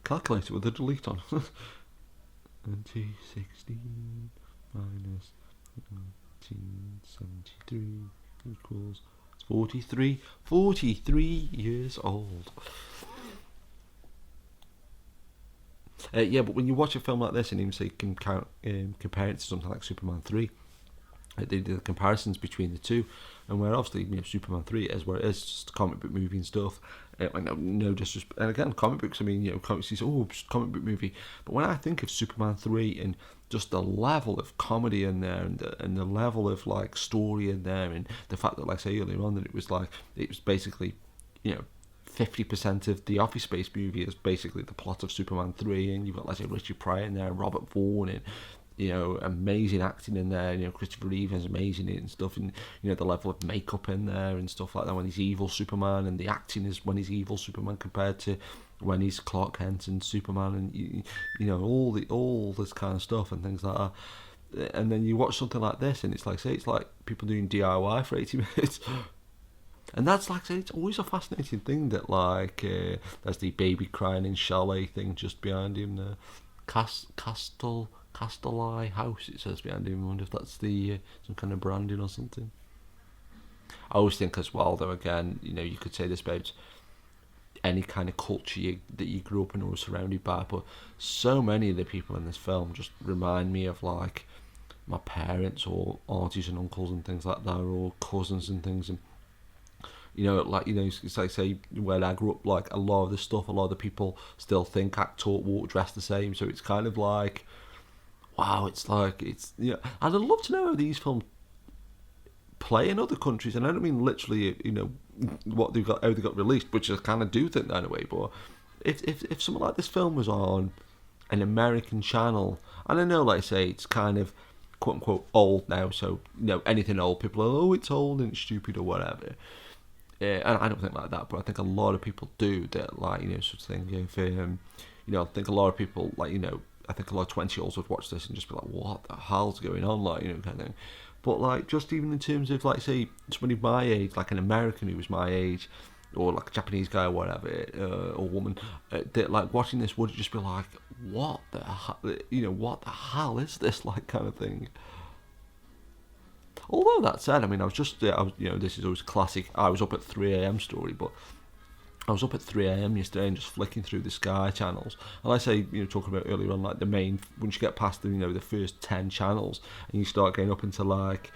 Calculator with a delete on. 2016 minus 1973 equals 43. 43 years old. But when you watch a film like this, and even say you can compare it to something like Superman 3, they did the comparisons between the two, and where obviously Superman 3 is where it is, just a comic book movie and stuff. No disrespect, and again, comic books. I mean, comics. You say, oh, just a comic book movie, but when I think of Superman 3 and just the level of comedy in there, and the level of like story in there, and the fact that, like I say earlier on, that it was basically 50% of the Office Space movie is basically the plot of Superman 3, and you've got, like I say, Richard Pryor in there, and Robert Vaughn, and amazing acting in there. Christopher Reeve is amazing in it and stuff, and the level of makeup in there and stuff like that when he's evil Superman, and the acting is when he's evil Superman compared to when he's Clark Kent and Superman, and all this kind of stuff and things like that. And then you watch something like this, and it's like people doing DIY for 80 minutes. And that's, like I say, it's always a fascinating thing that, like, there's the baby crying in chalet thing just behind him, the Castelli house, it says behind him. I wonder if that's the some kind of branding or something. I always think as well, though, again, you could say this about any kind of culture that you grew up in or were surrounded by, but so many of the people in this film just remind me of, like, my parents or aunties and uncles and things like that, or cousins and things. And it's like, say, when I grew up, like, a lot of the stuff, a lot of the people still think, act, talk, walk, dress the same. So it's kind of like, wow, I'd love to know how these films play in other countries. And I don't mean literally, what they've got, how they got released, which I kind of do think that in a way. But if something like this film was on an American channel, and I know, like I say, it's kind of quote unquote old now, so anything old, people are, oh, it's old and it's stupid or whatever. And I don't think like that, but I think a lot of people do that, like, sort of thing. If I think a lot of people, like, I think a lot of 20-year-olds would watch this and just be like, what the hell's going on, like, kind of thing. But, like, just even in terms of, like, say, somebody my age, like an American who was my age, or like a Japanese guy or whatever, or woman, that, like, watching this would just be like, what the hell is this, like, kind of thing. Although that said, I mean, this is always classic, I was up at 3 a.m. story, but I was up at 3 a.m. yesterday and just flicking through the Sky channels. And like I say, talking about earlier on, like, the main, once you get past the first 10 channels, and you start getting up into, like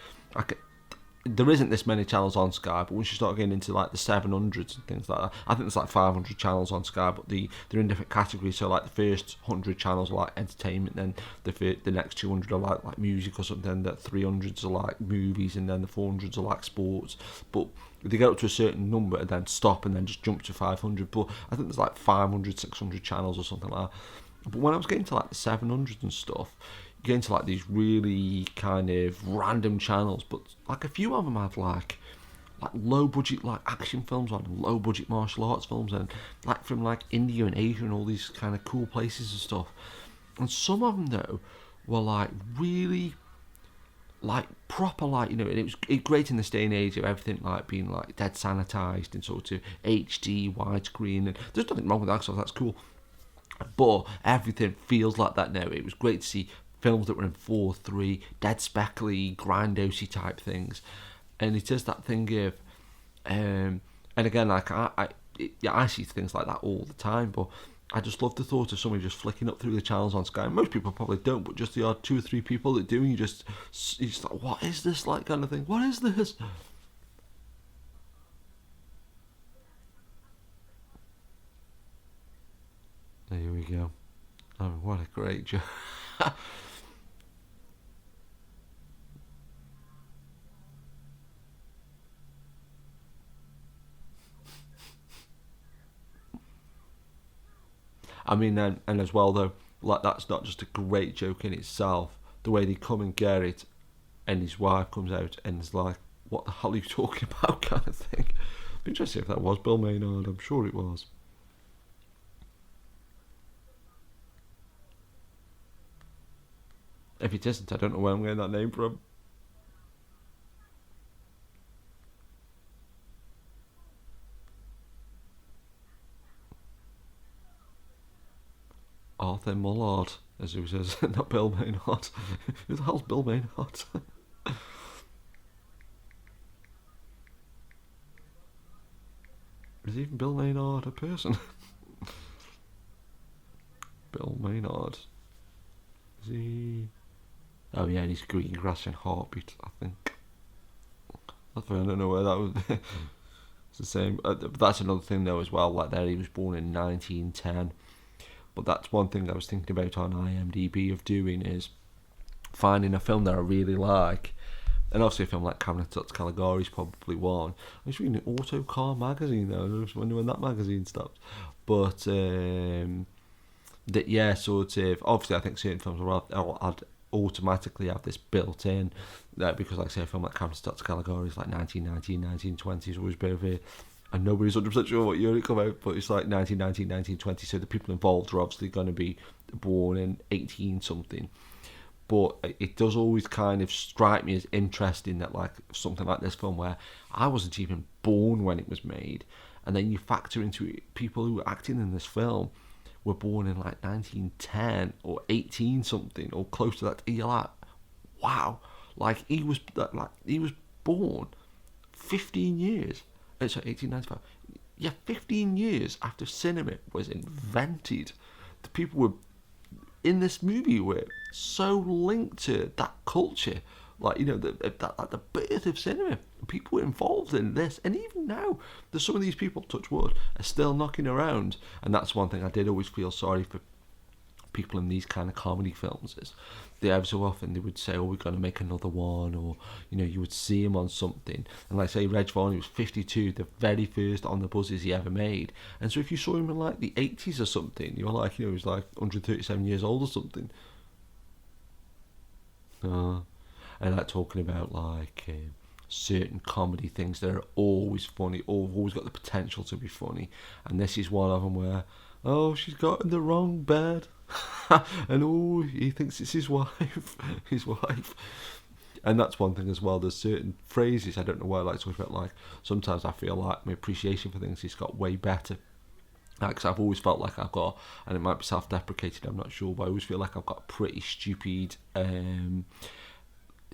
there isn't this many channels on Sky, but once you start getting into, like, the 700s and things like that, I think there's like 500 channels on Sky, but they're in different categories. So, like, the first 100 channels are like entertainment, then the next 200 are like music or something, the 300s are like movies, and then the 400s are like sports. But they get up to a certain number and then stop and then just jump to 500. But I think there's like 500, 600 channels or something like that. But when I was getting to, like, the 700s and stuff, you get into, like, these really kind of random channels, but, like, a few of them have like low budget, like, action films on, low budget martial arts films, and, like, from, like, India and Asia and all these kind of cool places and stuff. And some of them, though, were, like, really, like, proper, like, and it was great in this day and age of everything, like, being, like, dead sanitized and sort of HD widescreen, and there's nothing wrong with that, so that's cool. But everything feels like that now. It was great to see films that were in 4:3, dead speckly, grindosy type things, and it is that thing of, and again, like, I see things like that all the time, but I just love the thought of somebody just flicking up through the channels on Sky. Most people probably don't, but just the odd 2 or 3 people that do, and you're just like, what is this, like, kind of thing? What is this? There we go. Oh, what a great joke. I mean, and as well though, like that's not just a great joke in itself. The way they come and get it, and his wife comes out and is like, "What the hell are you talking about?" kind of thing. Be interesting if that was Bill Maynard. I'm sure it was. If it isn't, I don't know where I'm getting that name from. Arthur Mullard, as he says, not Bill Maynard. Who the hell's Bill Maynard? Is even Bill Maynard a person? Bill Maynard. Is he... Oh yeah, he's Green Grass and Heartbeat, I think. I don't know where that was. It's the same. But that's another thing though as well. Like there, he was born in 1910. But that's one thing I was thinking about on IMDb of doing is finding a film that I really like. And obviously a film like Cabinet Tut's Caligari is probably one. I was reading an Autocar magazine though. I was wondering when that magazine stopped. But that yeah, sort of. Obviously, I think certain films I'd automatically have this built in. Because like I say, a film like Cabinet Tut's Caligari is like 1919, 1920s, always a bit of a... And nobody's 100% sure what year it come out, but it's like 1919, 1920, so the people involved are obviously going to be born in 18 something. But it does always kind of strike me as interesting that like something like this film where I wasn't even born when it was made, and then you factor into it people who were acting in this film were born in like 1910 or 18 something or close to that. You're like, wow, like he was born 15 years. Sorry, 1895. Yeah, 15 years after cinema was invented, the people were in this movie were so linked to that culture, like the birth of cinema. People were involved in this, and even now, there's some of these people, touch wood, are still knocking around. And that's one thing I did always feel sorry for people in these kind of comedy films is they ever so often they would say, "Oh, we're going to make another one," or you would see him on something. And like say, Reg Varney was 52, the very first On the Buses he ever made. And so if you saw him in like the 80s or something, you were like, he was like 137 years old or something. And like talking about like certain comedy things that are always funny, or have always got the potential to be funny. And this is one of them where, oh, she's got in the wrong bed. And oh, he thinks it's his wife. And that's one thing as well. There's certain phrases, I don't know why I like talking about, like sometimes I feel like my appreciation for things has got way better. Because I've always felt like I've got, and it might be self-deprecating, I'm not sure, but I always feel like I've got pretty stupid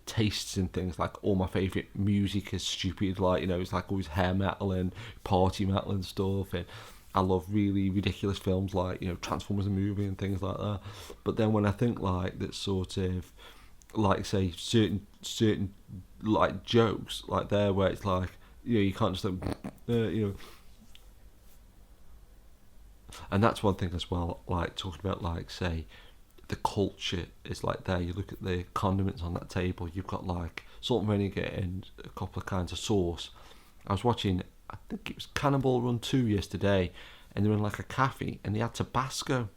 tastes in things. Like all my favourite music is stupid, like it's like always hair metal and party metal and stuff, and I love really ridiculous films like Transformers the movie and things like that. But then when I think like that sort of like say certain like jokes like there where it's like you can't just and that's one thing as well, like talking about like say the culture is like there. You look at the condiments on that table, you've got like salt and vinegar and a couple of kinds of sauce. I was watching, I think it was Cannonball Run 2 yesterday, and they were in like a cafe and they had Tabasco.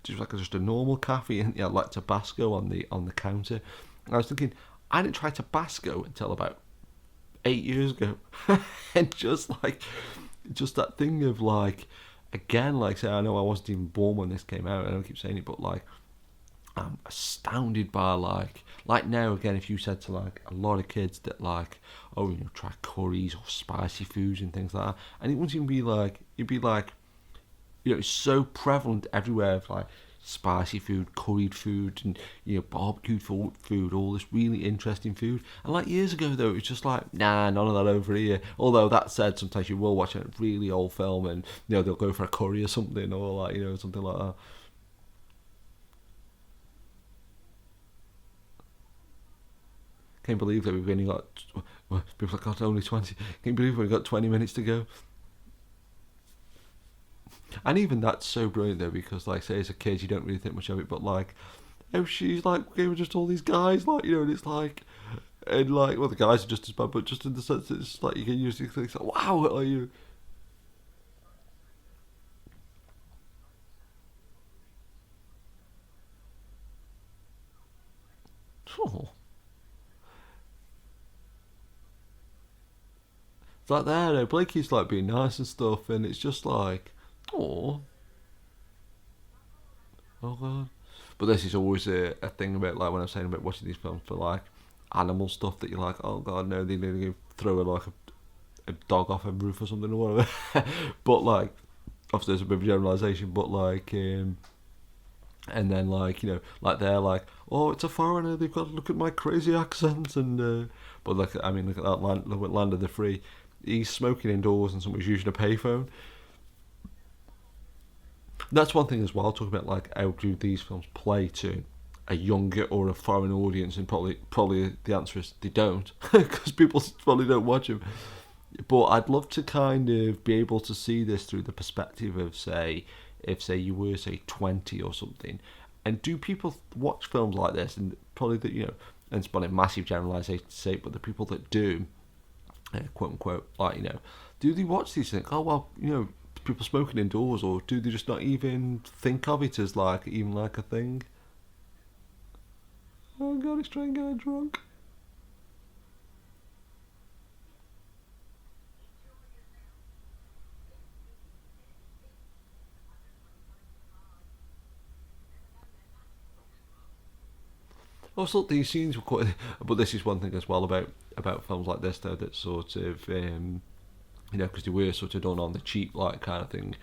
It was like just a normal cafe, and they had like Tabasco on the counter. And I was thinking, I didn't try Tabasco until about 8 years ago. And just that thing of like, again, like say, I know I wasn't even born when this came out, I don't keep saying it, but like I'm astounded by like now again, if you said to like a lot of kids that like, oh, try curries or spicy foods and things like that, and it wouldn't even be like, it'd be like, it's so prevalent everywhere of like spicy food, curried food, and barbecued food, all this really interesting food. And like years ago though, it was just like, nah, none of that over here. Although that said, sometimes you will watch a really old film and they'll go for a curry or something, or like something like that. Can't believe that we've only got, people got only 20. Can't believe we've got 20 minutes to go. And even that's so brilliant though, because like say as a kid you don't really think much of it, but like she's like, okay, we're just all these guys, like and it's like, and like, well, the guys are just as bad, but just in the sense that it's like you can use these things like, wow, are you? oh, it's like there, Blakey's like being nice and stuff, and it's just like, oh, oh god. But this is always a thing about like when I'm saying about watching these films for like animal stuff that you're like, oh god, no, they're gonna throw a dog off a roof or something or whatever. But like, obviously there's a bit of generalisation, but like, and then like like they're like, oh, it's a foreigner, they've got to look at my crazy accent, and but like, I mean, look at that look at Land of the Free. He's smoking indoors and somebody's using a payphone. That's one thing as well. Talking about like how do these films play to a younger or a foreign audience, and probably the answer is they don't, because people probably don't watch them. But I'd love to kind of be able to see this through the perspective of say, if say you were say 20 or something, and do people watch films like this? And probably that and it's not a massive generalisation to say, but the people that do, quote unquote, like do they watch these things? Oh well, people smoking indoors, or do they just not even think of it as like even like a thing? Oh god, he's trying to get drunk. Also, these scenes were quite, but this is one thing as well about films like this though, that sort of because they were sort of done on the cheap like kind of thing.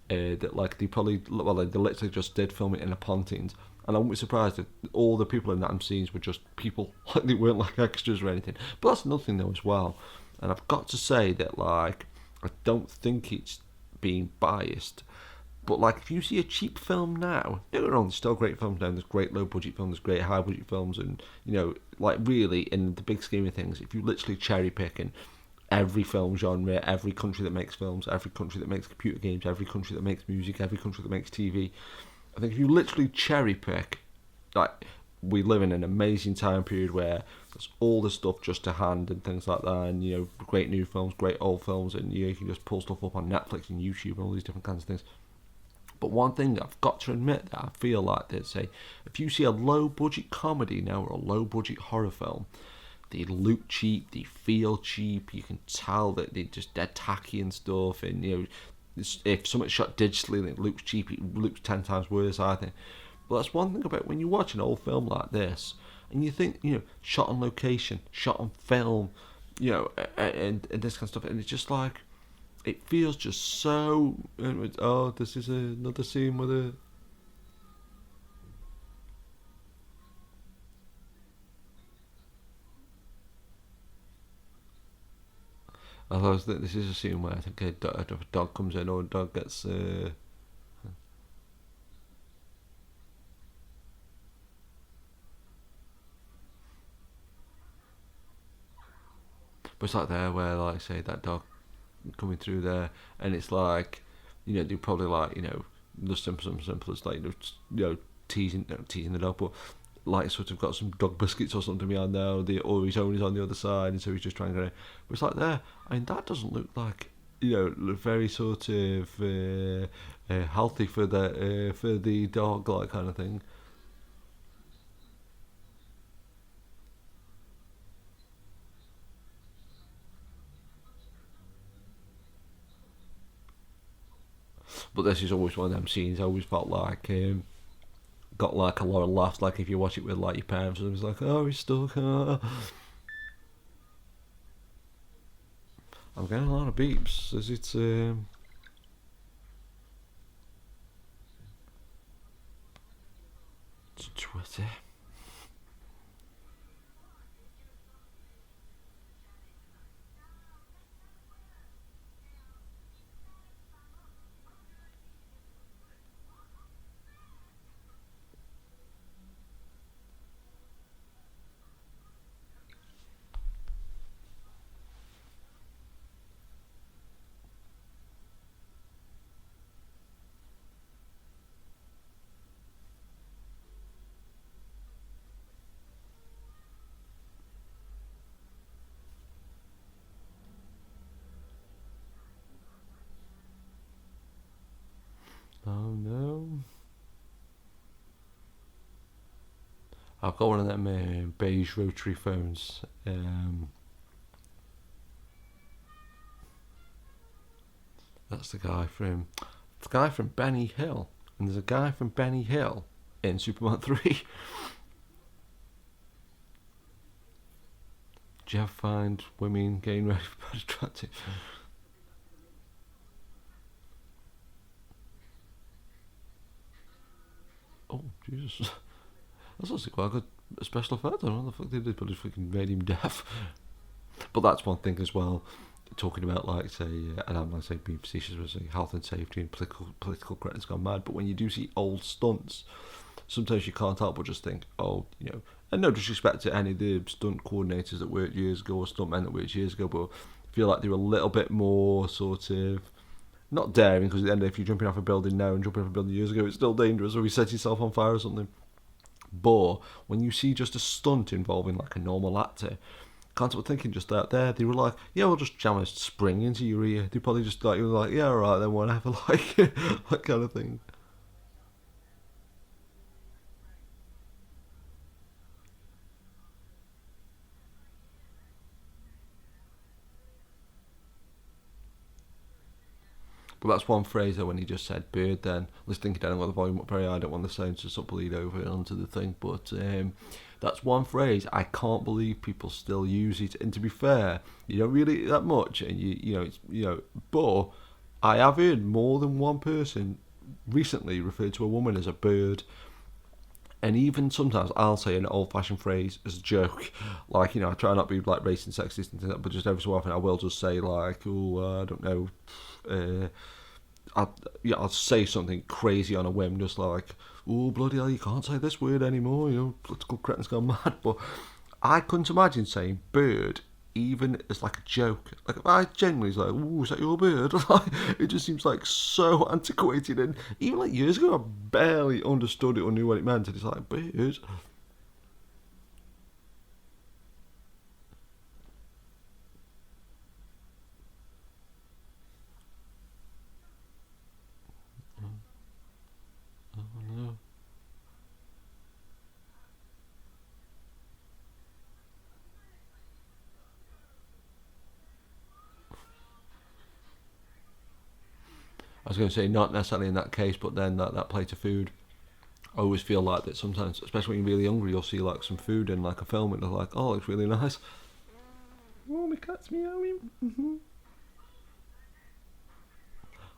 That like they probably they literally just did film it in a Pontins, and I wouldn't be surprised if all the people in that scenes were just people, like they weren't like extras or anything. But that's another thing though as well, and I've got to say that like I don't think it's being biased, but like if you see a cheap film now, don't get me wrong, there's still great films now. There's great low budget films, there's great high budget films, and like really in the big scheme of things, if you literally cherry pick and every film genre, every country that makes films, every country that makes computer games, every country that makes music, every country that makes TV. I think if you literally cherry pick, like we live in an amazing time period where there's all this stuff just to hand and things like that, and great new films, great old films, and you can just pull stuff up on Netflix and YouTube and all these different kinds of things. But one thing I've got to admit that I feel like that say, if you see a low budget comedy now or a low budget horror film, they look cheap, they feel cheap. You can tell that they're just dead tacky and stuff. And if something's shot digitally and it looks cheap, it looks 10 times worse, I think. But that's one thing about when you watch an old film like this, and you think shot on location, shot on film, and this kind of stuff, and it's just like it feels just so. Oh, this is another scene with a. I thought that this is a scene where I think a dog comes in or a dog gets. But it's like there where, like, say that dog coming through there, and it's like, they probably like, just simple as like, teasing the dog, but like sort of got some dog biscuits or something behind there, or his own is on the other side, and so he's just trying to get it. But it's like there, I mean, that doesn't look like very sort of healthy for the dog, like kind of thing. But this is always one of them scenes. I always felt like got like a lot of laughs. Like if you watch it with like your parents, and it was like, oh, he's stuck. I'm getting a lot of beeps. Is it? Twitter. I've got one of them beige rotary phones. That's the guy from Benny Hill, and there's a guy from Benny Hill in Superman 3. Do you ever find women getting ready for bed attractive? Oh, Jesus. That's actually quite a good special effect. I don't know what the fuck they did, but it fucking made him deaf. But that's one thing as well. Talking about, like, say, and I'm not saying being facetious, but saying health and safety and political correctness gone mad. But when you do see old stunts, sometimes you can't help but just think, oh, and no disrespect to any of the stunt coordinators that worked years ago or stuntmen that worked years ago, but I feel like they were a little bit more sort of not daring, because at the end of the day, if you're jumping off a building now and jumping off a building years ago, it's still dangerous, or you set yourself on fire or something. But when you see just a stunt involving like a normal actor, can't stop thinking just out there, they were like, yeah, we'll just jam a spring into your ear. They probably just like, you were like, yeah, alright then, whatever, like, that kind of thing. But that's one phrase though, when he just said bird then. I was thinking down with the volume up very high, I don't want the sound to sort of bleed over onto the thing, but that's one phrase, I can't believe people still use it. And to be fair, you don't really that much, and but I have heard more than one person recently refer to a woman as a bird. And even sometimes I'll say an old-fashioned phrase as a joke, like, I try not to be like racist, sexist and things like that, but just every so often I will just say like, I don't know, I'll say something crazy on a whim, just like, oh bloody hell, you can't say this word anymore, political correctness gone mad. But I couldn't imagine saying bird even as like a joke. Like if I genuinely was like, "Ooh, is that your bird?" Like, it just seems like so antiquated. And even like years ago, I barely understood it or knew what it meant. And it's like bird. Oh no. I was going to say not necessarily in that case, but then that plate of food. I always feel like that sometimes, especially when you're really hungry, you'll see like some food in like a film and they're like, oh, it's really nice. Oh, my cat's meowing. Mm-hmm.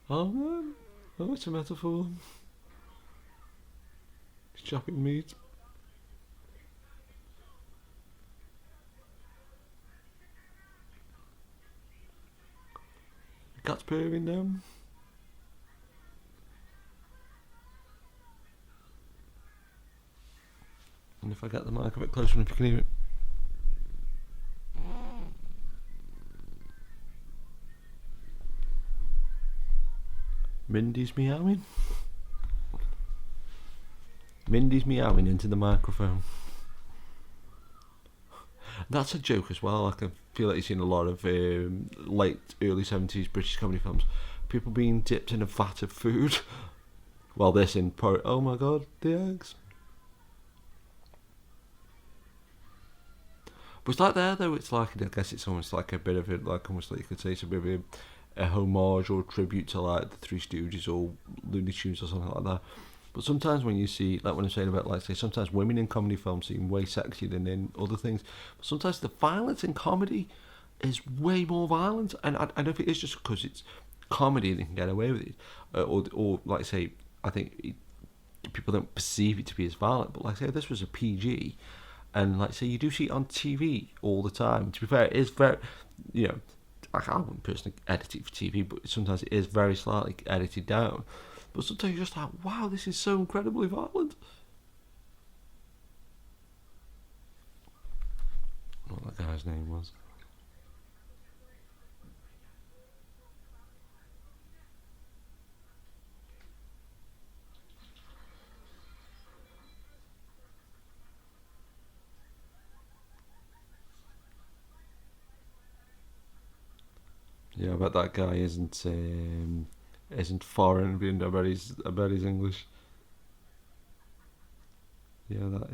Oh no. Oh, it's a metaphor. It's chopping meat. The cat's purring down. And if I get the mic a bit closer, if you can hear it. Mindy's meowing. Mindy's meowing into the microphone. That's a joke as well. I can feel like you've seen a lot of late, early 70s British comedy films. People being dipped in a vat of food. Well, this in oh my god, the eggs. But it's like there though, it's like, I guess it's almost like a bit of it, like almost like you could say it's a bit of a homage or tribute to like the Three Stooges or Looney Tunes or something like that. But sometimes when you see, like when I'm saying about, like, say, sometimes women in comedy films seem way sexier than in other things. But sometimes the violence in comedy is way more violent. And I don't think it's just because it's comedy and they can get away with it. Or like I say, I think people don't perceive it to be as violent. But like I say, this was a PG. And like I say, you do see it on TV all the time. To be fair, it is very, I wouldn't personally edit it for TV, but sometimes it is very slightly edited down. But sometimes you're just like, wow, this is so incredibly violent. I don't know what that guy's name was. Yeah, I bet that guy isn't foreign, being about his English. Yeah, that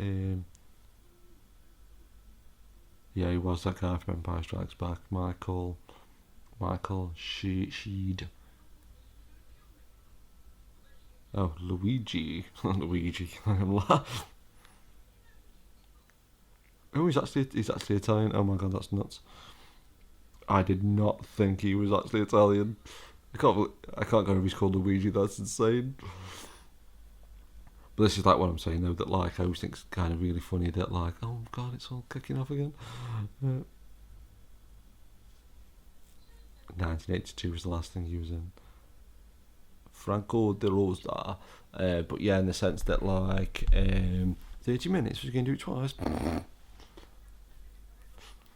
Yeah, he was that guy from Empire Strikes Back. Michael Sheed. Oh, Luigi. Luigi. I'm gonna laugh. Oh, he's actually Italian. Oh my god, that's nuts. I did not think he was actually Italian. I can't go if he's called Luigi. That's insane. But this is like what I'm saying though. That like I always think it's kind of really funny that like, oh god, it's all kicking off again. 1982 was the last thing he was in. Franco de Rosa. But yeah, in the sense that like 30 minutes, we're going to do it twice.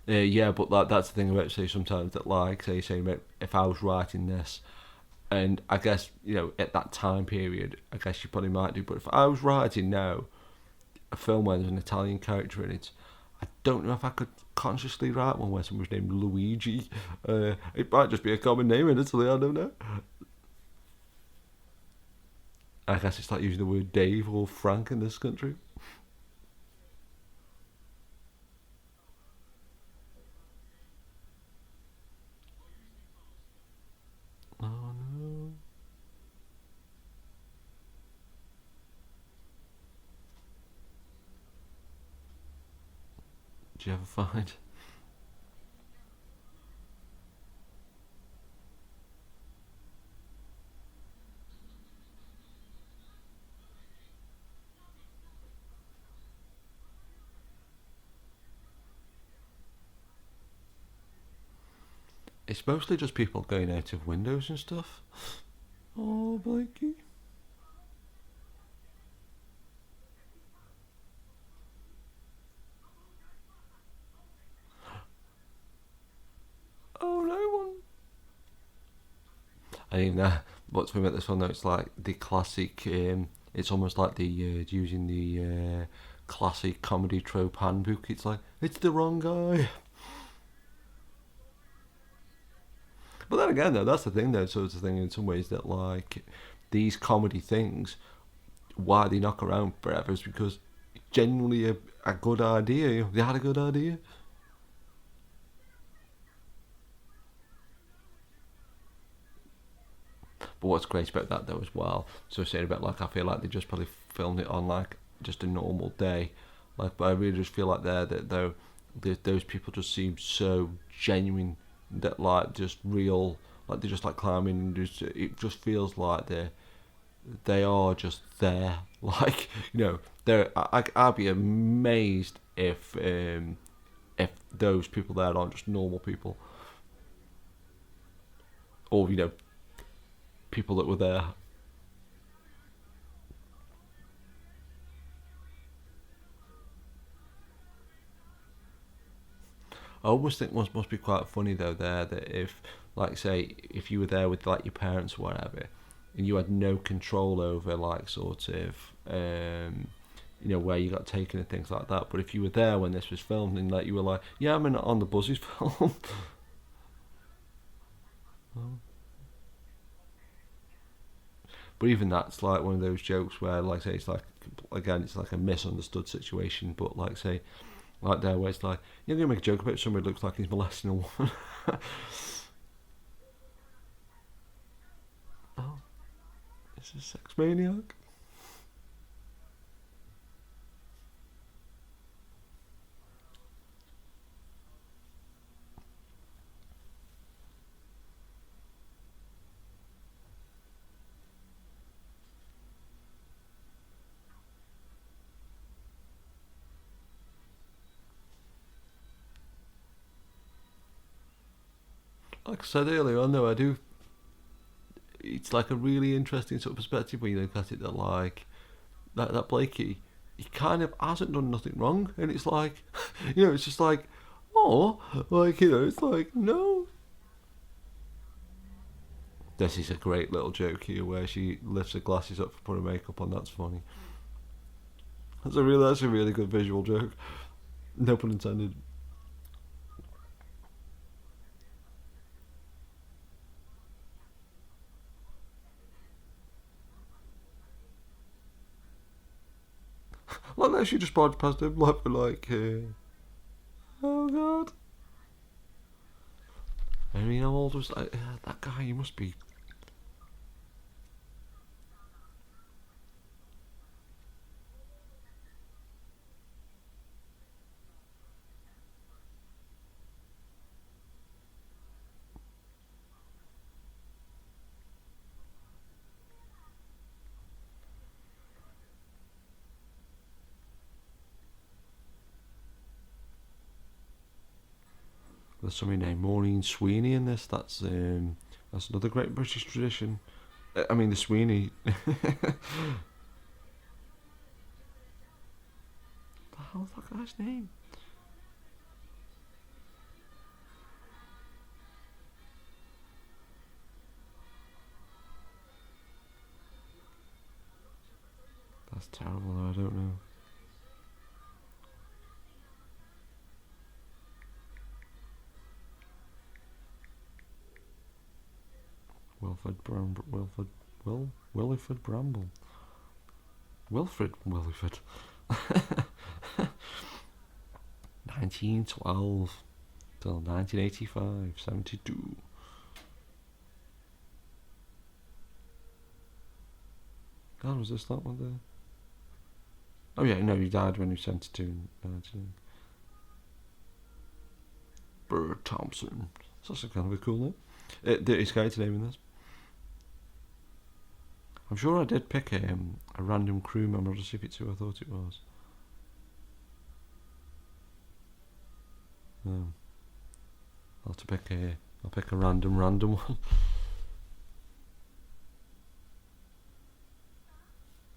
Yeah, but that's the thing about say sometimes that like say about if I was writing this, and I guess at that time period, I guess you probably might do. But if I was writing now a film where there's an Italian character in it, I don't know if I could consciously write one where someone's named Luigi. It might just be a common name in Italy. I don't know. I guess it's like using the word Dave or Frank in this country. Oh no. Did you ever find? It's mostly just people going out of windows and stuff. Oh, Blakey. Oh, no one. I mean, what's funny about this one though, it's like the classic, it's almost like the using the classic comedy trope handbook. It's like, it's the wrong guy. But then again, though, that's the thing, though, sort of thing in some ways that, like, these comedy things, why they knock around forever is because it's genuinely a good idea. They had a good idea. But what's great about that though as well, so saying about like I feel like they just probably filmed it on like just a normal day, like but I really just feel like that though those people just seem so genuine that like just real, like they're just like climbing and just it just feels like they are just there. Like they're I'd be amazed if those people there aren't just normal people, or people that were there. I always think must be quite funny though there that if like say if you were there with like your parents or whatever, and you had no control over like sort of where you got taken and things like that. But if you were there when this was filmed and like you were like, yeah, I'm in on the buses film. But even that's like one of those jokes where like say it's like again it's like a misunderstood situation. But like say like there where it's like you're gonna make a joke about somebody who looks like he's molesting a woman. Oh, it's a sex maniac. Like I said earlier on, though, I do. It's like a really interesting sort of perspective when you look at it. That like that Blakey, he kind of hasn't done nothing wrong, and it's like, it's just like, oh, like it's like no. This is a great little joke here where she lifts her glasses up for putting makeup on. That's funny. That's a really good visual joke. No pun intended. Like that, she just barged past him like for like, Oh god. I mean, how old was that guy? He must be. There's somebody named Maureen Sweeney in this. That's another great British tradition. I mean, the Sweeney. The hell's that guy's name? That's terrible. I don't know. Wilfred Bramble. Wilfred Bramble. Wilfred. 1912 till 1985, 72. God, was this that one there? Oh yeah, no, he died when he was 72. 19. Bert Thompson. That's actually kind of a cool name. Dirty Sky's name in this. I'm sure I did pick a random crew member. I'll just see if it's who I thought it was. No. I'll pick a random one.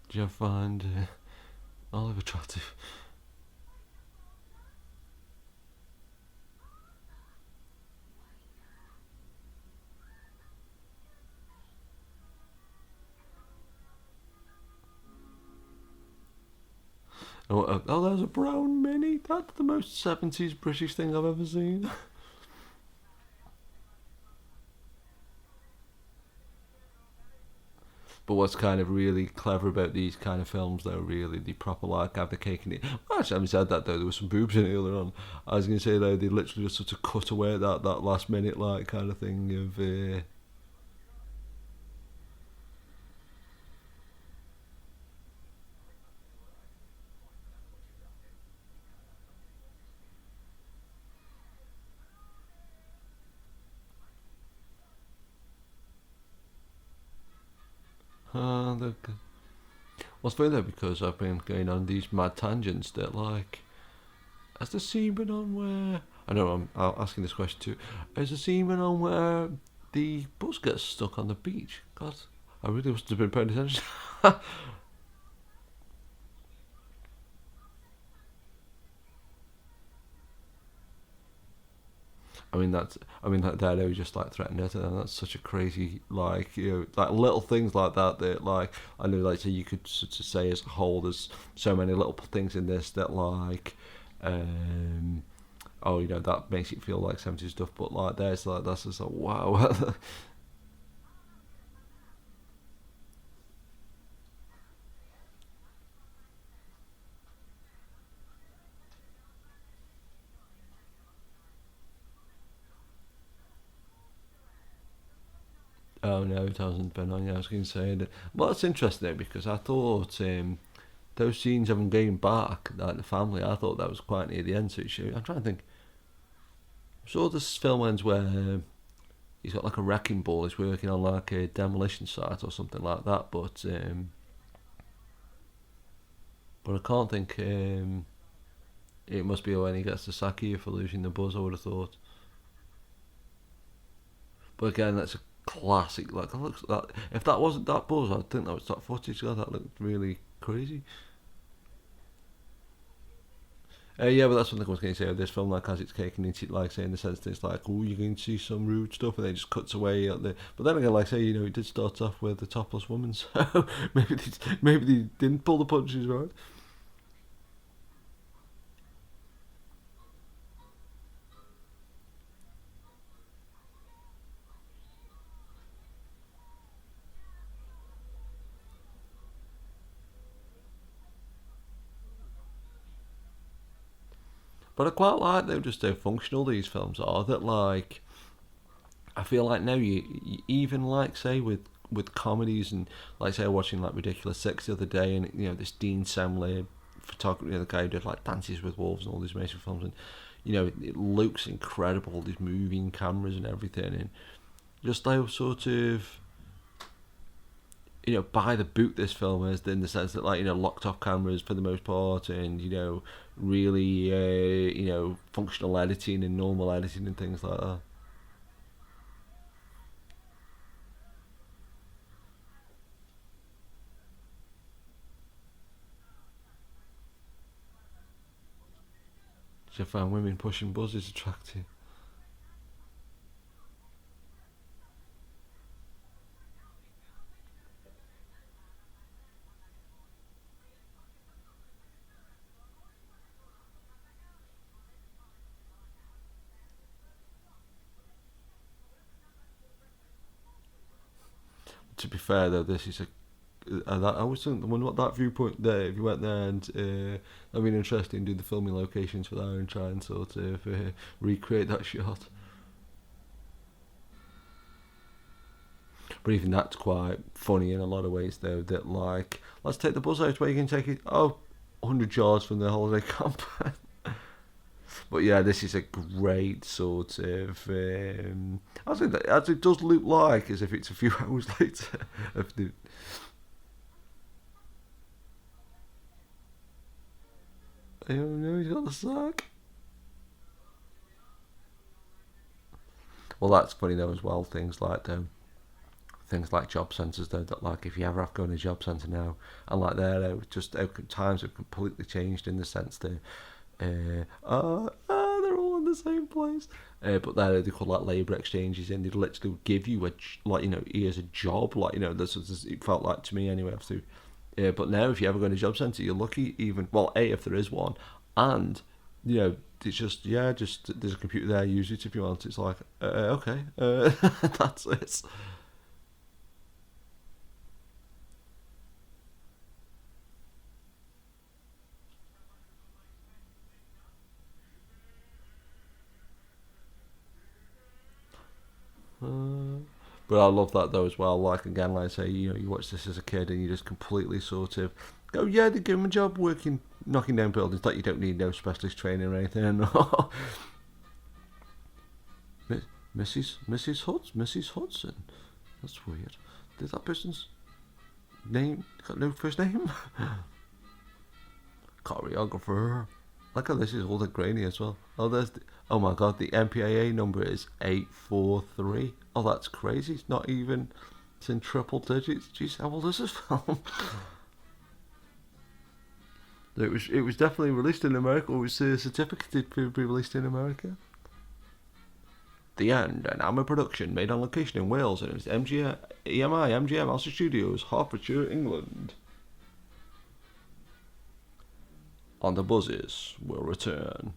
Do you find Oliver attractive? Oh, there's a brown mini. That's the most 70s British thing I've ever seen. But what's kind of really clever about these kind of films, though, really, they proper like have the cake and eat. Well, actually, having said that, though, there was some boobs in it earlier on. I was going to say, though, they literally just sort of cut away that last minute, like, kind of thing of. Look. Well, it's funny though because I've been going on these mad tangents that like, has the scene been on where I know I'm asking this question too. Has the scene been on where the bus gets stuck on the beach? God, I really must have been paying attention. that dad was just like threatened it, and that's such a crazy like like little things like that like I know like so you could sort of say as a whole there's so many little things in this that like oh that makes it feel like 70s stuff, but like there's like that's just like wow. Oh no, it hasn't been on. Yeah, I was going to say that. Well, that's interesting though, because I thought those scenes of him going back, like the family, I thought that was quite near the end. So I'm trying to think. So this film ends where he's got like a wrecking ball. He's working on like a demolition site or something like that. But I can't think. It must be when he gets the sack here for losing the buzz. I would have thought. But again, that's a classic. Like, looks that if that wasn't that buzz, I'd think that was that footage. God, that looked really crazy. Yeah, but that's something I was going to say. This film like has its cake and eats it, like say in the sense that it's like, oh, you're going to see some rude stuff, and then it just cuts away at the. But then again, like say, it did start off with the topless woman, so maybe they didn't pull the punches right. But I quite like though just how functional these films are. That like I feel like now you even like say with comedies and like say watching like Ridiculous Six the other day, and this Dean Samley photography, the guy who did like Dances with Wolves and all these amazing films, and it looks incredible, these moving cameras and everything, and just how sort of by the book this film is, in the sense that like locked off cameras for the most part, and really functional editing and normal editing and things like that. Do you find women pushing buzzes attractive? To be fair though, this is I was wondering what that viewpoint there. If you went there and I mean, interesting, do the filming locations for that and try and sort of recreate that shot. But even that's quite funny in a lot of ways though. That like, let's take the bus out where you can take it 100 yards from the holiday camp. But yeah, this is a great sort of as it does look like as if it's a few hours later. Of the, I don't know, he's got the sack. Well, that's funny though as well. Things like job centres though, that like if you ever have to go in a job centre now, and like there, just how times have completely changed in the sense that they're all in the same place. But there they call like labour exchanges, and they'd literally give you here's a job, it felt like to me anyway. After, but now if you ever go in a job centre, you're lucky. Even well, if there is one, and it's just there's a computer there, use it if you want. It's like okay, that's it. Uh, but I love that though as well. Like again, like I say, you watch this as a kid and you just completely sort of go, yeah, they give him a job working, knocking down buildings. Like you don't need no specialist training or anything. Mrs. Hudson. That's weird. Did that person's name got no first name? Choreographer. Look at this, is all the grainy as well. Oh my god, the MPAA number is 843. Oh, that's crazy. It's not even. It's in triple digits. Jeez, how old is this film? It was definitely released in America. It was certificated to be released in America. The End, an AMA production made on location in Wales, and it's MGM Alster Studios, Hertfordshire, England. On the Buses will return.